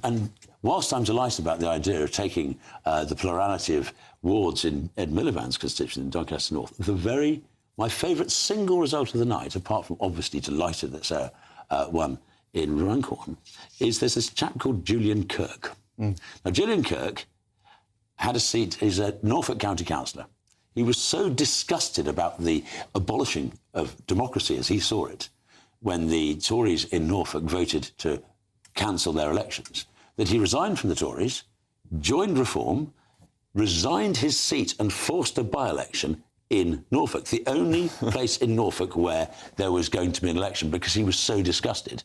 And whilst I'm delighted about the idea of taking the plurality of wards in Ed Miliband's constituency in Doncaster North, my favourite single result of the night, apart from obviously delighted that Sarah won in Runcorn, is there's this chap called Julian Kirk. Now, Julian Kirk had a seat, he's a Norfolk County Councillor. He was so disgusted about the abolishing of democracy as he saw it when the Tories in Norfolk voted to cancel their elections that he resigned from the Tories, joined Reform, resigned his seat and forced a by-election in Norfolk, the only place in Norfolk where there was going to be an election, because he was so disgusted.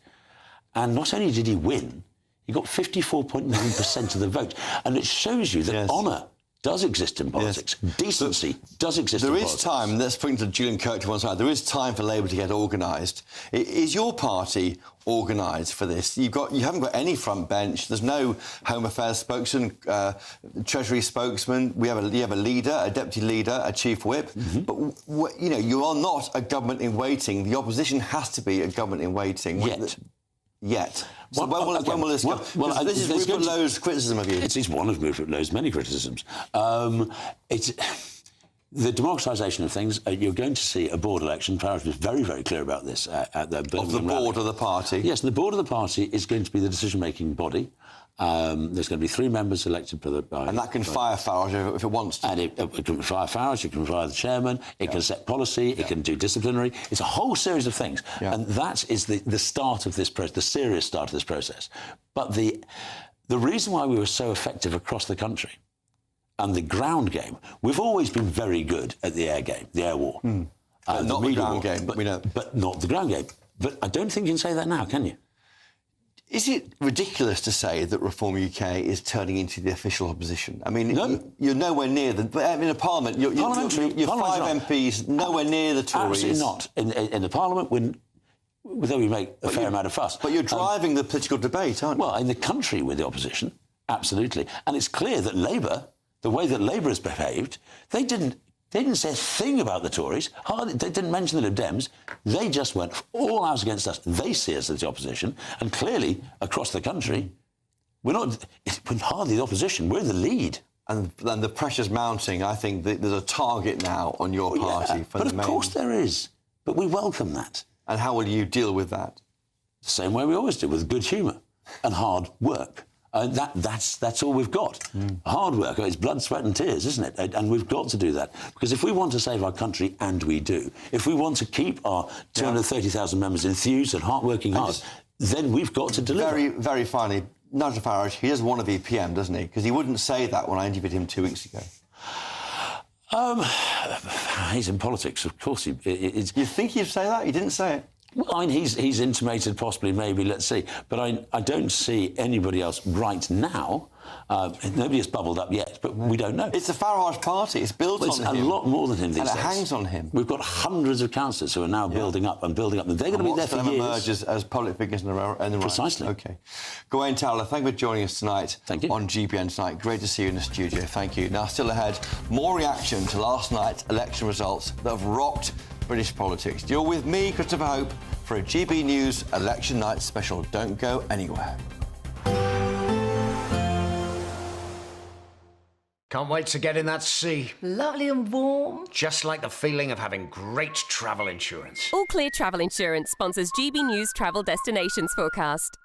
And not only did he win, he got 54.9% of the vote. And it shows you that honour does exist in politics. Yes. Decency does exist in politics.
There is time, let's bring to Julian Kirk to one side, there is time for Labour to get organised. Is your party organised for this? You haven't got any front bench, there's no Home Affairs spokesman, Treasury spokesman, you have a leader, a deputy leader, a chief whip, but you are not a government in waiting. The opposition has to be a government in waiting. Yet. So when will this go? Well, this is Rupert Lowe's criticism of you.
It's one of Rupert Lowe's many criticisms. It's the democratisation of things. You're going to see a board election. Farage was very, very clear about this at the Birmingham
Of the board of the party?
Yes, the board of the party is going to be the decision-making body. There's going to be 3 members elected by...
And that can fire Farage if it wants to.
And it can fire Farage, it can fire the chairman, it can set policy, it can do disciplinary. It's a whole series of things. And that is the start of this process, the serious start of this process. But the reason why we were so effective across the country and the ground game, we've always been very good at the air game, the air war.
Not the ground game,
but not the ground game. But I don't think you can say that now, can you?
Is it ridiculous to say that Reform UK is turning into the official opposition? I mean, you're nowhere near in a Parliament. You're 5 MPs, nowhere near the Tories.
Absolutely not. In the Parliament, although we make a fair amount of fuss.
But you're driving the political debate, aren't you?
Well, in the country with the opposition, absolutely. And it's clear that Labour, the way that Labour has behaved, they didn't say a thing about the Tories. They didn't mention the Lib Dems. They just went all out against us. They see us as the opposition. And clearly, across the country, we're hardly the opposition. We're the lead.
And the pressure's mounting. I think that there's a target now on your party for the main...
But of course there is. But we welcome that.
And how will you deal with that?
The same way we always do, with good humour and hard work. That's all we've got. Hard work. It's blood, sweat and tears, isn't it? And we've got to do that. Because if we want to save our country, and we do, if we want to keep our 230,000 members enthused and working hard, then we've got to deliver.
Very, very finally, Nigel Farage, he doesn't want to be PM, doesn't he? Because he wouldn't say that when I interviewed him 2 weeks ago.
He's in politics, of course. You
think he'd say that? He didn't say it.
Well, I mean, he's intimated possibly, maybe, let's see. But I don't see anybody else right now. Nobody has bubbled up yet, but we don't know.
It's the Farage party. It's built on him.
It's a lot more than him these days.
And it hangs on him.
We've got hundreds of councillors who are now building up. And they're going to be there for years.
Emerge as public figures in the right.
Precisely.
OK. Gawain Towler, thank you for joining us tonight.
Thank you.
On GBN tonight. Great to see you in the studio. Thank you. Now, still ahead, more reaction to last night's election results that have rocked British politics. You're with me, Christopher Hope, for a GB News Election Night special. Don't go anywhere.
Can't wait to get in that sea.
Lovely and warm.
Just like the feeling of having great travel insurance.
All Clear Travel Insurance sponsors GB News Travel Destinations Forecast.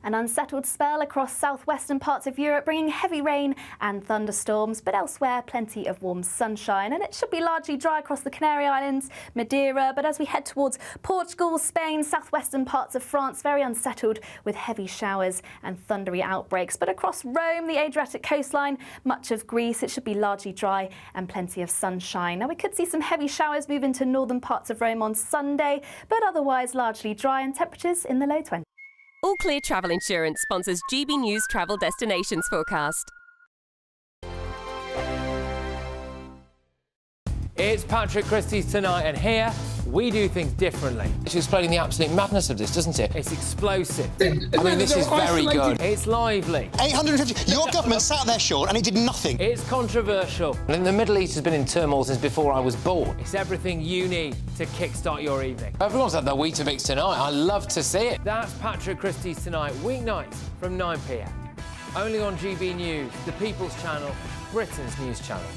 An unsettled spell across southwestern parts of Europe, bringing heavy rain and thunderstorms, but elsewhere plenty of warm sunshine, and it should be largely dry across the Canary Islands, Madeira, but as we head towards Portugal, Spain, southwestern parts of France, very unsettled with heavy showers and thundery outbreaks. But across Rome, the Adriatic coastline, much of Greece, it should be largely dry and plenty of sunshine. Now, we could see some heavy showers move into northern parts of Rome on Sunday, but otherwise largely dry and temperatures in the low 20s.
All Clear Travel Insurance sponsors GB News Travel Destinations Forecast.
It's Patrick Christie's Tonight, and here we do things differently.
It's explaining the absolute madness of this, doesn't it?
It's explosive. I mean, this is very good. It's lively.
850. Your government sat there, Sean, and it did nothing.
It's controversial.
And the Middle East has been in turmoil since before I was born.
It's everything you need to kickstart your evening.
Everyone's had their Weetabix tonight. I love to see it.
That's Patrick Christie's Tonight, weeknights from 9 p.m. Only on GB News, the People's Channel, Britain's news channel.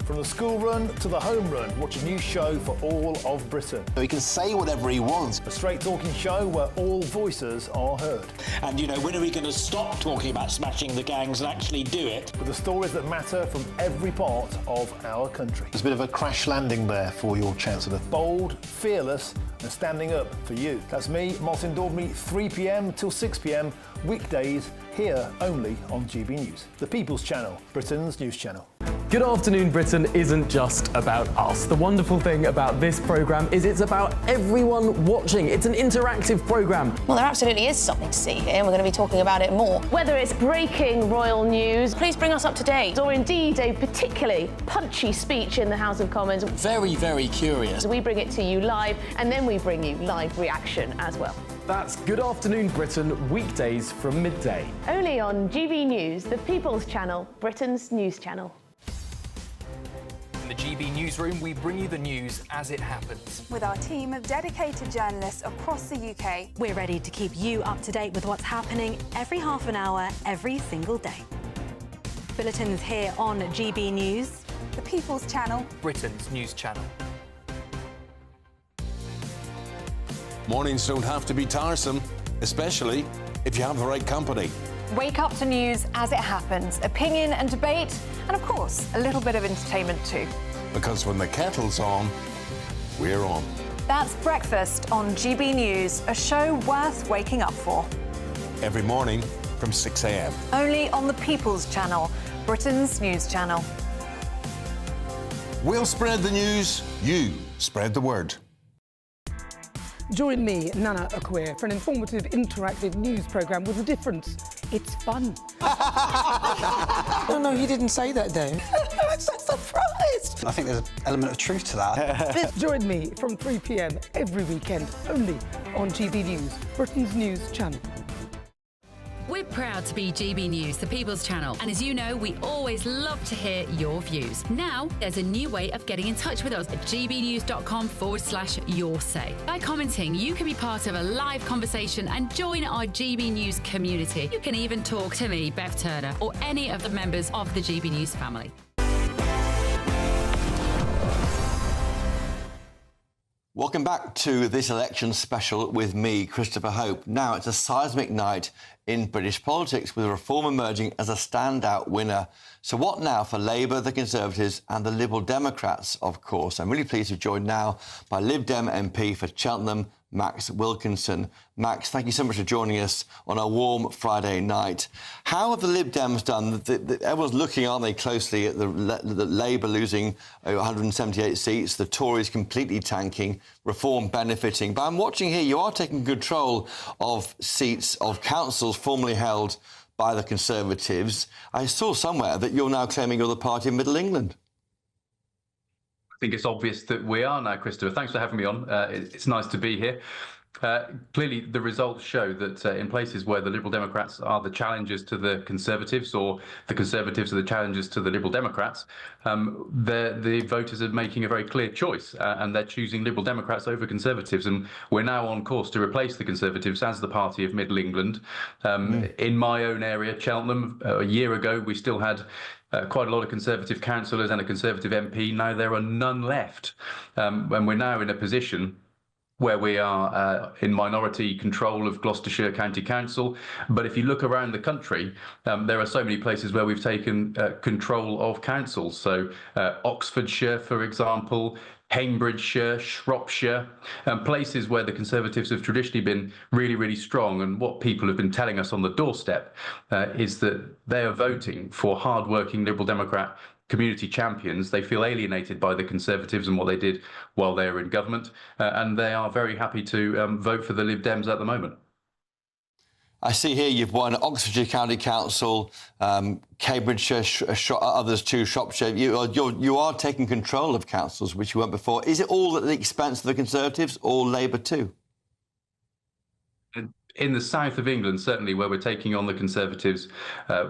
From the school run to the home run, watch a new show for all of Britain.
He can say whatever he wants.
A straight-talking show where all voices are heard.
And, you know, when are we going to stop talking about smashing the gangs and actually do it?
With the stories that matter from every part of our country.
There's a bit of a crash landing there for your Chancellor.
Bold, fearless and standing up for you. That's me, Martin Daubney, 3 p.m. till 6 p.m, weekdays, here only on GB News. The People's Channel, Britain's news channel.
Good Afternoon Britain isn't just about us. The wonderful thing about this programme is it's about everyone watching. It's an interactive programme.
Well, there absolutely is something to see here, and we're going to be talking about it more.
Whether it's breaking royal news, please bring us up to date, or indeed a particularly punchy speech in the House of Commons.
Very, very curious.
We bring it to you live, and then we bring you live reaction as well.
That's Good Afternoon Britain, weekdays from midday.
Only on GB News, the People's Channel, Britain's news channel.
In the GB Newsroom, we bring you the news as it happens.
With our team of dedicated journalists across the UK,
we're ready to keep you up to date with what's happening every half an hour, every single day. Bulletins here on GB News,
the People's Channel,
Britain's news channel.
Mornings don't have to be tiresome, especially if you have the right company.
Wake up to news as it happens, opinion and debate, and of course, a little bit of entertainment too.
Because when the kettle's on, we're on.
That's Breakfast on GB News, a show worth waking up for.
Every morning from 6 a.m.
Only on the People's Channel, Britain's news channel.
We'll spread the news, you spread the word.
Join me, Nana Akwe, for an informative, interactive news programme with a difference. It's fun.
No, he didn't say that, Dave.
I'm so surprised.
I think there's an element of truth to that.
Join me from 3 p.m. every weekend, only on GB News, Britain's news channel.
We're proud to be GB News, the People's Channel. And as you know, we always love to hear your views. Now, there's a new way of getting in touch with us at gbnews.com/yoursay. By commenting, you can be part of a live conversation and join our GB News community. You can even talk to me, Bev Turner, or any of the members of the GB News family.
Welcome back to this election special with me, Christopher Hope. Now, it's a seismic night in British politics, with Reform emerging as a standout winner. So what now for Labour, the Conservatives and the Liberal Democrats, of course? I'm really pleased to be joined now by Lib Dem MP for Cheltenham, Max Wilkinson. Max, thank you so much for joining us on a warm Friday night. How have the Lib Dems done? Everyone's looking, aren't they, closely at the Labour losing 178 seats, the Tories completely tanking, Reform benefiting. But I'm watching here, you are taking control of seats of councils formerly held by the Conservatives. I saw somewhere that you're now claiming you're the party of Middle England.
I think it's obvious that we are now, Christopher. Thanks for having me on. It's nice to be here. Clearly, the results show that in places where the Liberal Democrats are the challengers to the Conservatives, or the Conservatives are the challengers to the Liberal Democrats, the voters are making a very clear choice, and they're choosing Liberal Democrats over Conservatives. And we're now on course to replace the Conservatives as the party of Middle England. In my own area, Cheltenham, a year ago, we still had quite a lot of Conservative councillors and a Conservative MP. Now there are none left. And we're now in a position where we are in minority control of Gloucestershire County Council. But if you look around the country, there are so many places where we've taken control of councils. So Oxfordshire, for example, Cambridgeshire, Shropshire, places where the Conservatives have traditionally been really, really strong. And what people have been telling us on the doorstep is that they are voting for hard-working Liberal Democrat community champions. They feel alienated by the Conservatives and what they did while they were in government, and they are very happy to vote for the Lib Dems at the moment.
I see here you've won Oxfordshire County Council, Cambridgeshire, others too, Shropshire. You are taking control of councils, which you weren't before. Is it all at the expense of the Conservatives or Labour too?
In the south of England, certainly where we're taking on the Conservatives,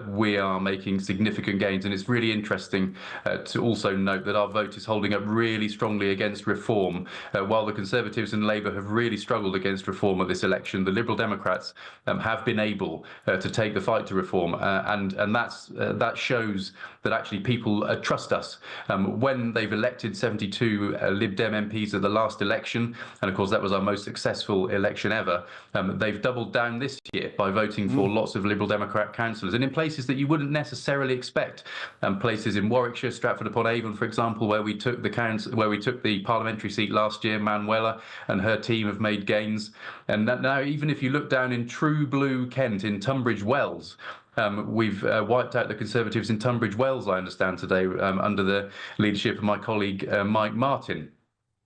we are making significant gains. And it's really interesting to also note that our vote is holding up really strongly against Reform. While the Conservatives and Labour have really struggled against Reform at this election, the Liberal Democrats have been able to take the fight to Reform. And that shows that actually people trust us. When they've elected 72 Lib Dem MPs at the last election, and of course that was our most successful election ever, they've doubled down this year by voting for lots of Liberal Democrat councillors, and in places that you wouldn't necessarily expect. Places in Warwickshire, Stratford-upon-Avon, for example, where we took the parliamentary seat last year, Manuela and her team have made gains. And now, even if you look down in true blue Kent, in Tunbridge Wells, We've wiped out the Conservatives in Tunbridge Wells, I understand, today, under the leadership of my colleague Mike Martin.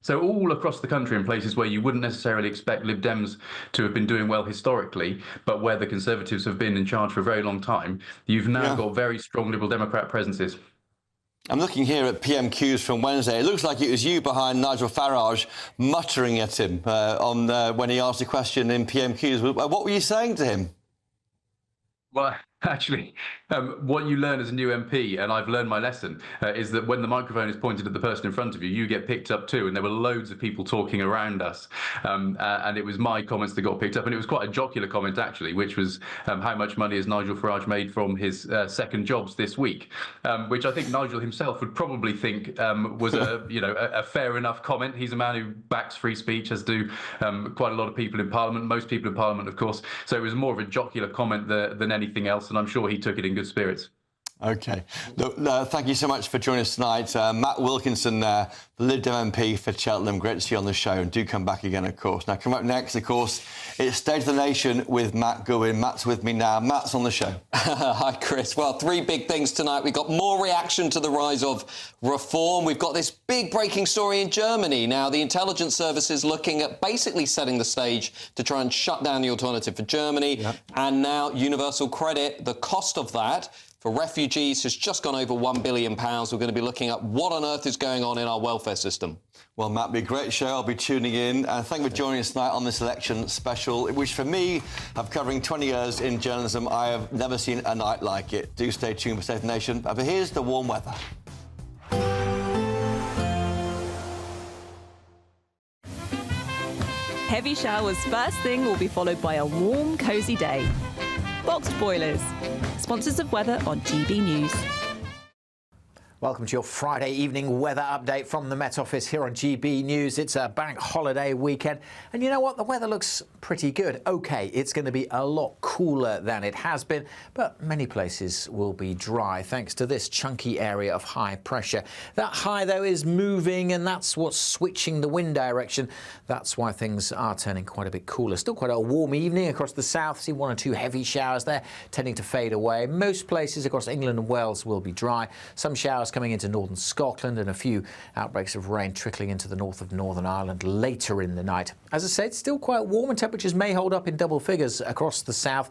So all across the country, in places where you wouldn't necessarily expect Lib Dems to have been doing well historically, but where the Conservatives have been in charge for a very long time, you've now got very strong Liberal Democrat presences.
I'm looking here at PMQs from Wednesday. It looks like it was you behind Nigel Farage muttering at him when he asked a question in PMQs. What were you saying to him?
Well, actually, what you learn as a new MP, and I've learned my lesson, is that when the microphone is pointed at the person in front of you, you get picked up too. And there were loads of people talking around us. And it was my comments that got picked up. And it was quite a jocular comment, actually, which was how much money has Nigel Farage made from his second jobs this week, which I think Nigel himself would probably think was a fair enough comment. He's a man who backs free speech, as do quite a lot of people in Parliament, most people in Parliament, of course. So it was more of a jocular comment than anything else. And I'm sure he took it in good spirits.
OK. Look, thank you so much for joining us tonight. Matt Wilkinson there, the Lib Dem MP for Cheltenham. Great to see you on the show, and do come back again, of course. Now, come up next, of course, it's State of the Nation with Matt Gouin. Matt's with me now. Matt's on the show.
Hi, Chris. Well, three big things tonight. We've got more reaction to the rise of reform. We've got this big breaking story in Germany. Now, the intelligence service is looking at basically setting the stage to try and shut down the Alternative for Germany. Yep. And now universal credit, the cost of that for refugees has just gone over £1 billion. We're going to be looking at what on earth is going on in our welfare system.
Well, Matt, it'll be a great show. I'll be tuning in. And thank you for joining us tonight on this election special, which for me, after covering 20 years in journalism, I have never seen a night like it. Do stay tuned for State of the Nation. But here's the warm weather.
Heavy showers first thing will be followed by a warm, cosy day. Boxed Boilers, sponsors of weather on GB News.
Welcome to your Friday evening weather update from the Met Office here on GB News. It's a bank holiday weekend, and you know what? The weather looks pretty good. OK, it's going to be a lot cooler than it has been, but many places will be dry thanks to this chunky area of high pressure. That high, though, is moving, and that's what's switching the wind direction. That's why things are turning quite a bit cooler. Still quite a warm evening across the south. See one or two heavy showers there tending to fade away. Most places across England and Wales will be dry. Some showers coming into northern Scotland, and a few outbreaks of rain trickling into the north of Northern Ireland later in the night. As I said, still quite warm, and temperatures may hold up in double figures across the south,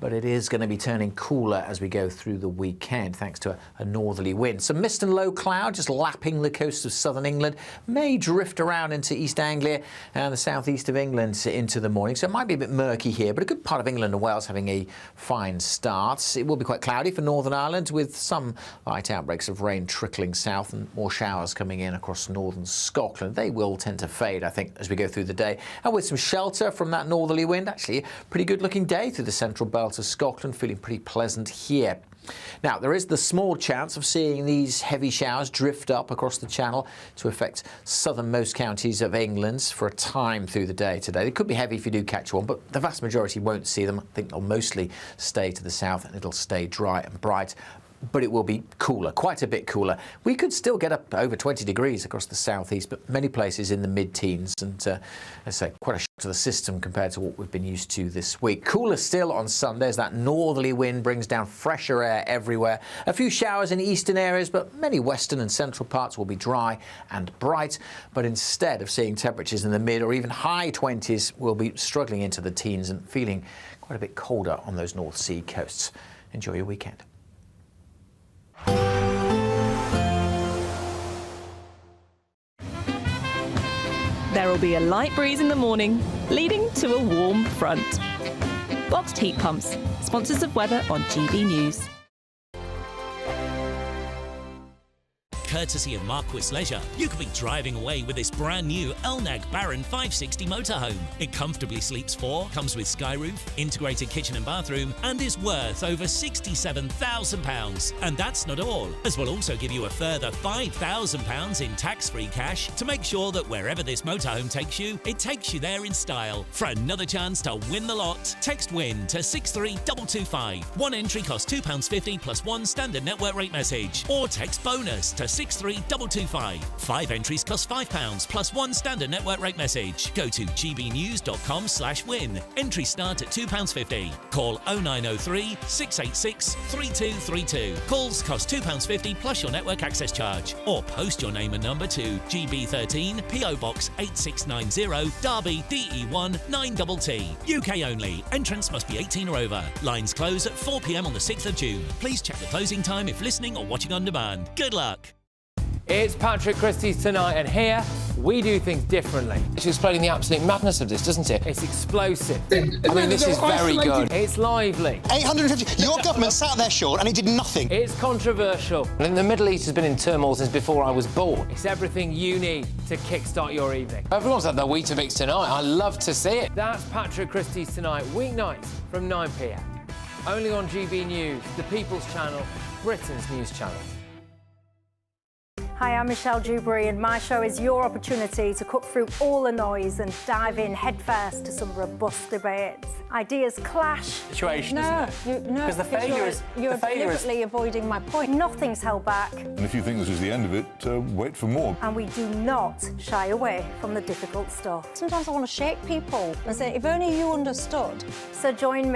but it is going to be turning cooler as we go through the weekend, thanks to a northerly wind. Some mist and low cloud just lapping the coast of southern England, may drift around into East Anglia and the southeast of England into the morning, so it might be a bit murky here, but a good part of England and Wales having a fine start. It will be quite cloudy for Northern Ireland, with some light outbreaks of rain trickling south and more showers coming in across northern Scotland. They will tend to fade, I think, as we go through the day, and with some shelter from that northerly wind. Actually, a pretty good looking day through the central belt of Scotland, feeling pretty pleasant here. Now, there is the small chance of seeing these heavy showers drift up across the channel to affect southernmost counties of England for a time through the day today. They could be heavy if you do catch one, but the vast majority won't see them. I think they'll mostly stay to the south, and it'll stay dry and bright. But it will be cooler, quite a bit cooler. We could still get up over 20 degrees across the southeast, but many places in the mid-teens, and I say quite a shock to the system compared to what we've been used to this week. Cooler still on Sunday as that northerly wind brings down fresher air everywhere. A few showers in eastern areas, but many western and central parts will be dry and bright. But instead of seeing temperatures in the mid or even high 20s, we'll be struggling into the teens and feeling quite a bit colder on those North Sea coasts. Enjoy your weekend.
There will be a light breeze in the morning, leading to a warm front. Boxed Heat Pumps, sponsors of weather on GB News.
Courtesy of Marquis Leisure, you could be driving away with this brand new Elnag Baron 560 motorhome. It comfortably sleeps 4, comes with Skyroof, integrated kitchen and bathroom, and is worth over £67,000. And that's not all, as we'll also give you a further £5,000 in tax-free cash to make sure that wherever this motorhome takes you, it takes you there in style. For another chance to win the lot, text WIN to 63225. One entry costs £2.50 plus one standard network rate message, or text BONUS to 63225. 5 entries cost £5 plus 1 standard network rate message. Go to gbnews.com/win. Entries start at £2.50. Call 0903 686 3232. Calls cost £2.50 plus your network access charge. Or post your name and number to GB13 PO Box 8690 Derby DE1 9TT. UK only. Entrance must be 18 or over. Lines close at 4 p.m. on the 6th of June. Please check the closing time if listening or watching on demand. Good luck.
It's Patrick Christie's Tonight, and here we do things differently. It's explaining the absolute madness of this, doesn't it? It's explosive. I mean, this is very good. It's lively. 850. Your government sat there, Sean, and it did nothing. It's controversial. And the Middle East has been in turmoil since before I was born. It's everything you need to kickstart your evening. Everyone's had their Weetabix tonight. I love to see it. That's Patrick Christie's Tonight, weeknights from 9 p.m. Only on GB News, the People's Channel, Britain's news channel.
Hi, I'm Michelle Dewberry, and my show is your opportunity to cut through all the noise and dive in headfirst to some robust debates. Ideas clash.
Situation, isn't it? Because the failure is...
You're deliberately avoiding my point. Nothing's held back.
And if you think this is the end of it, wait for more.
And we do not shy away from the difficult stuff. Sometimes I want to shake people and say, if only you understood. So join me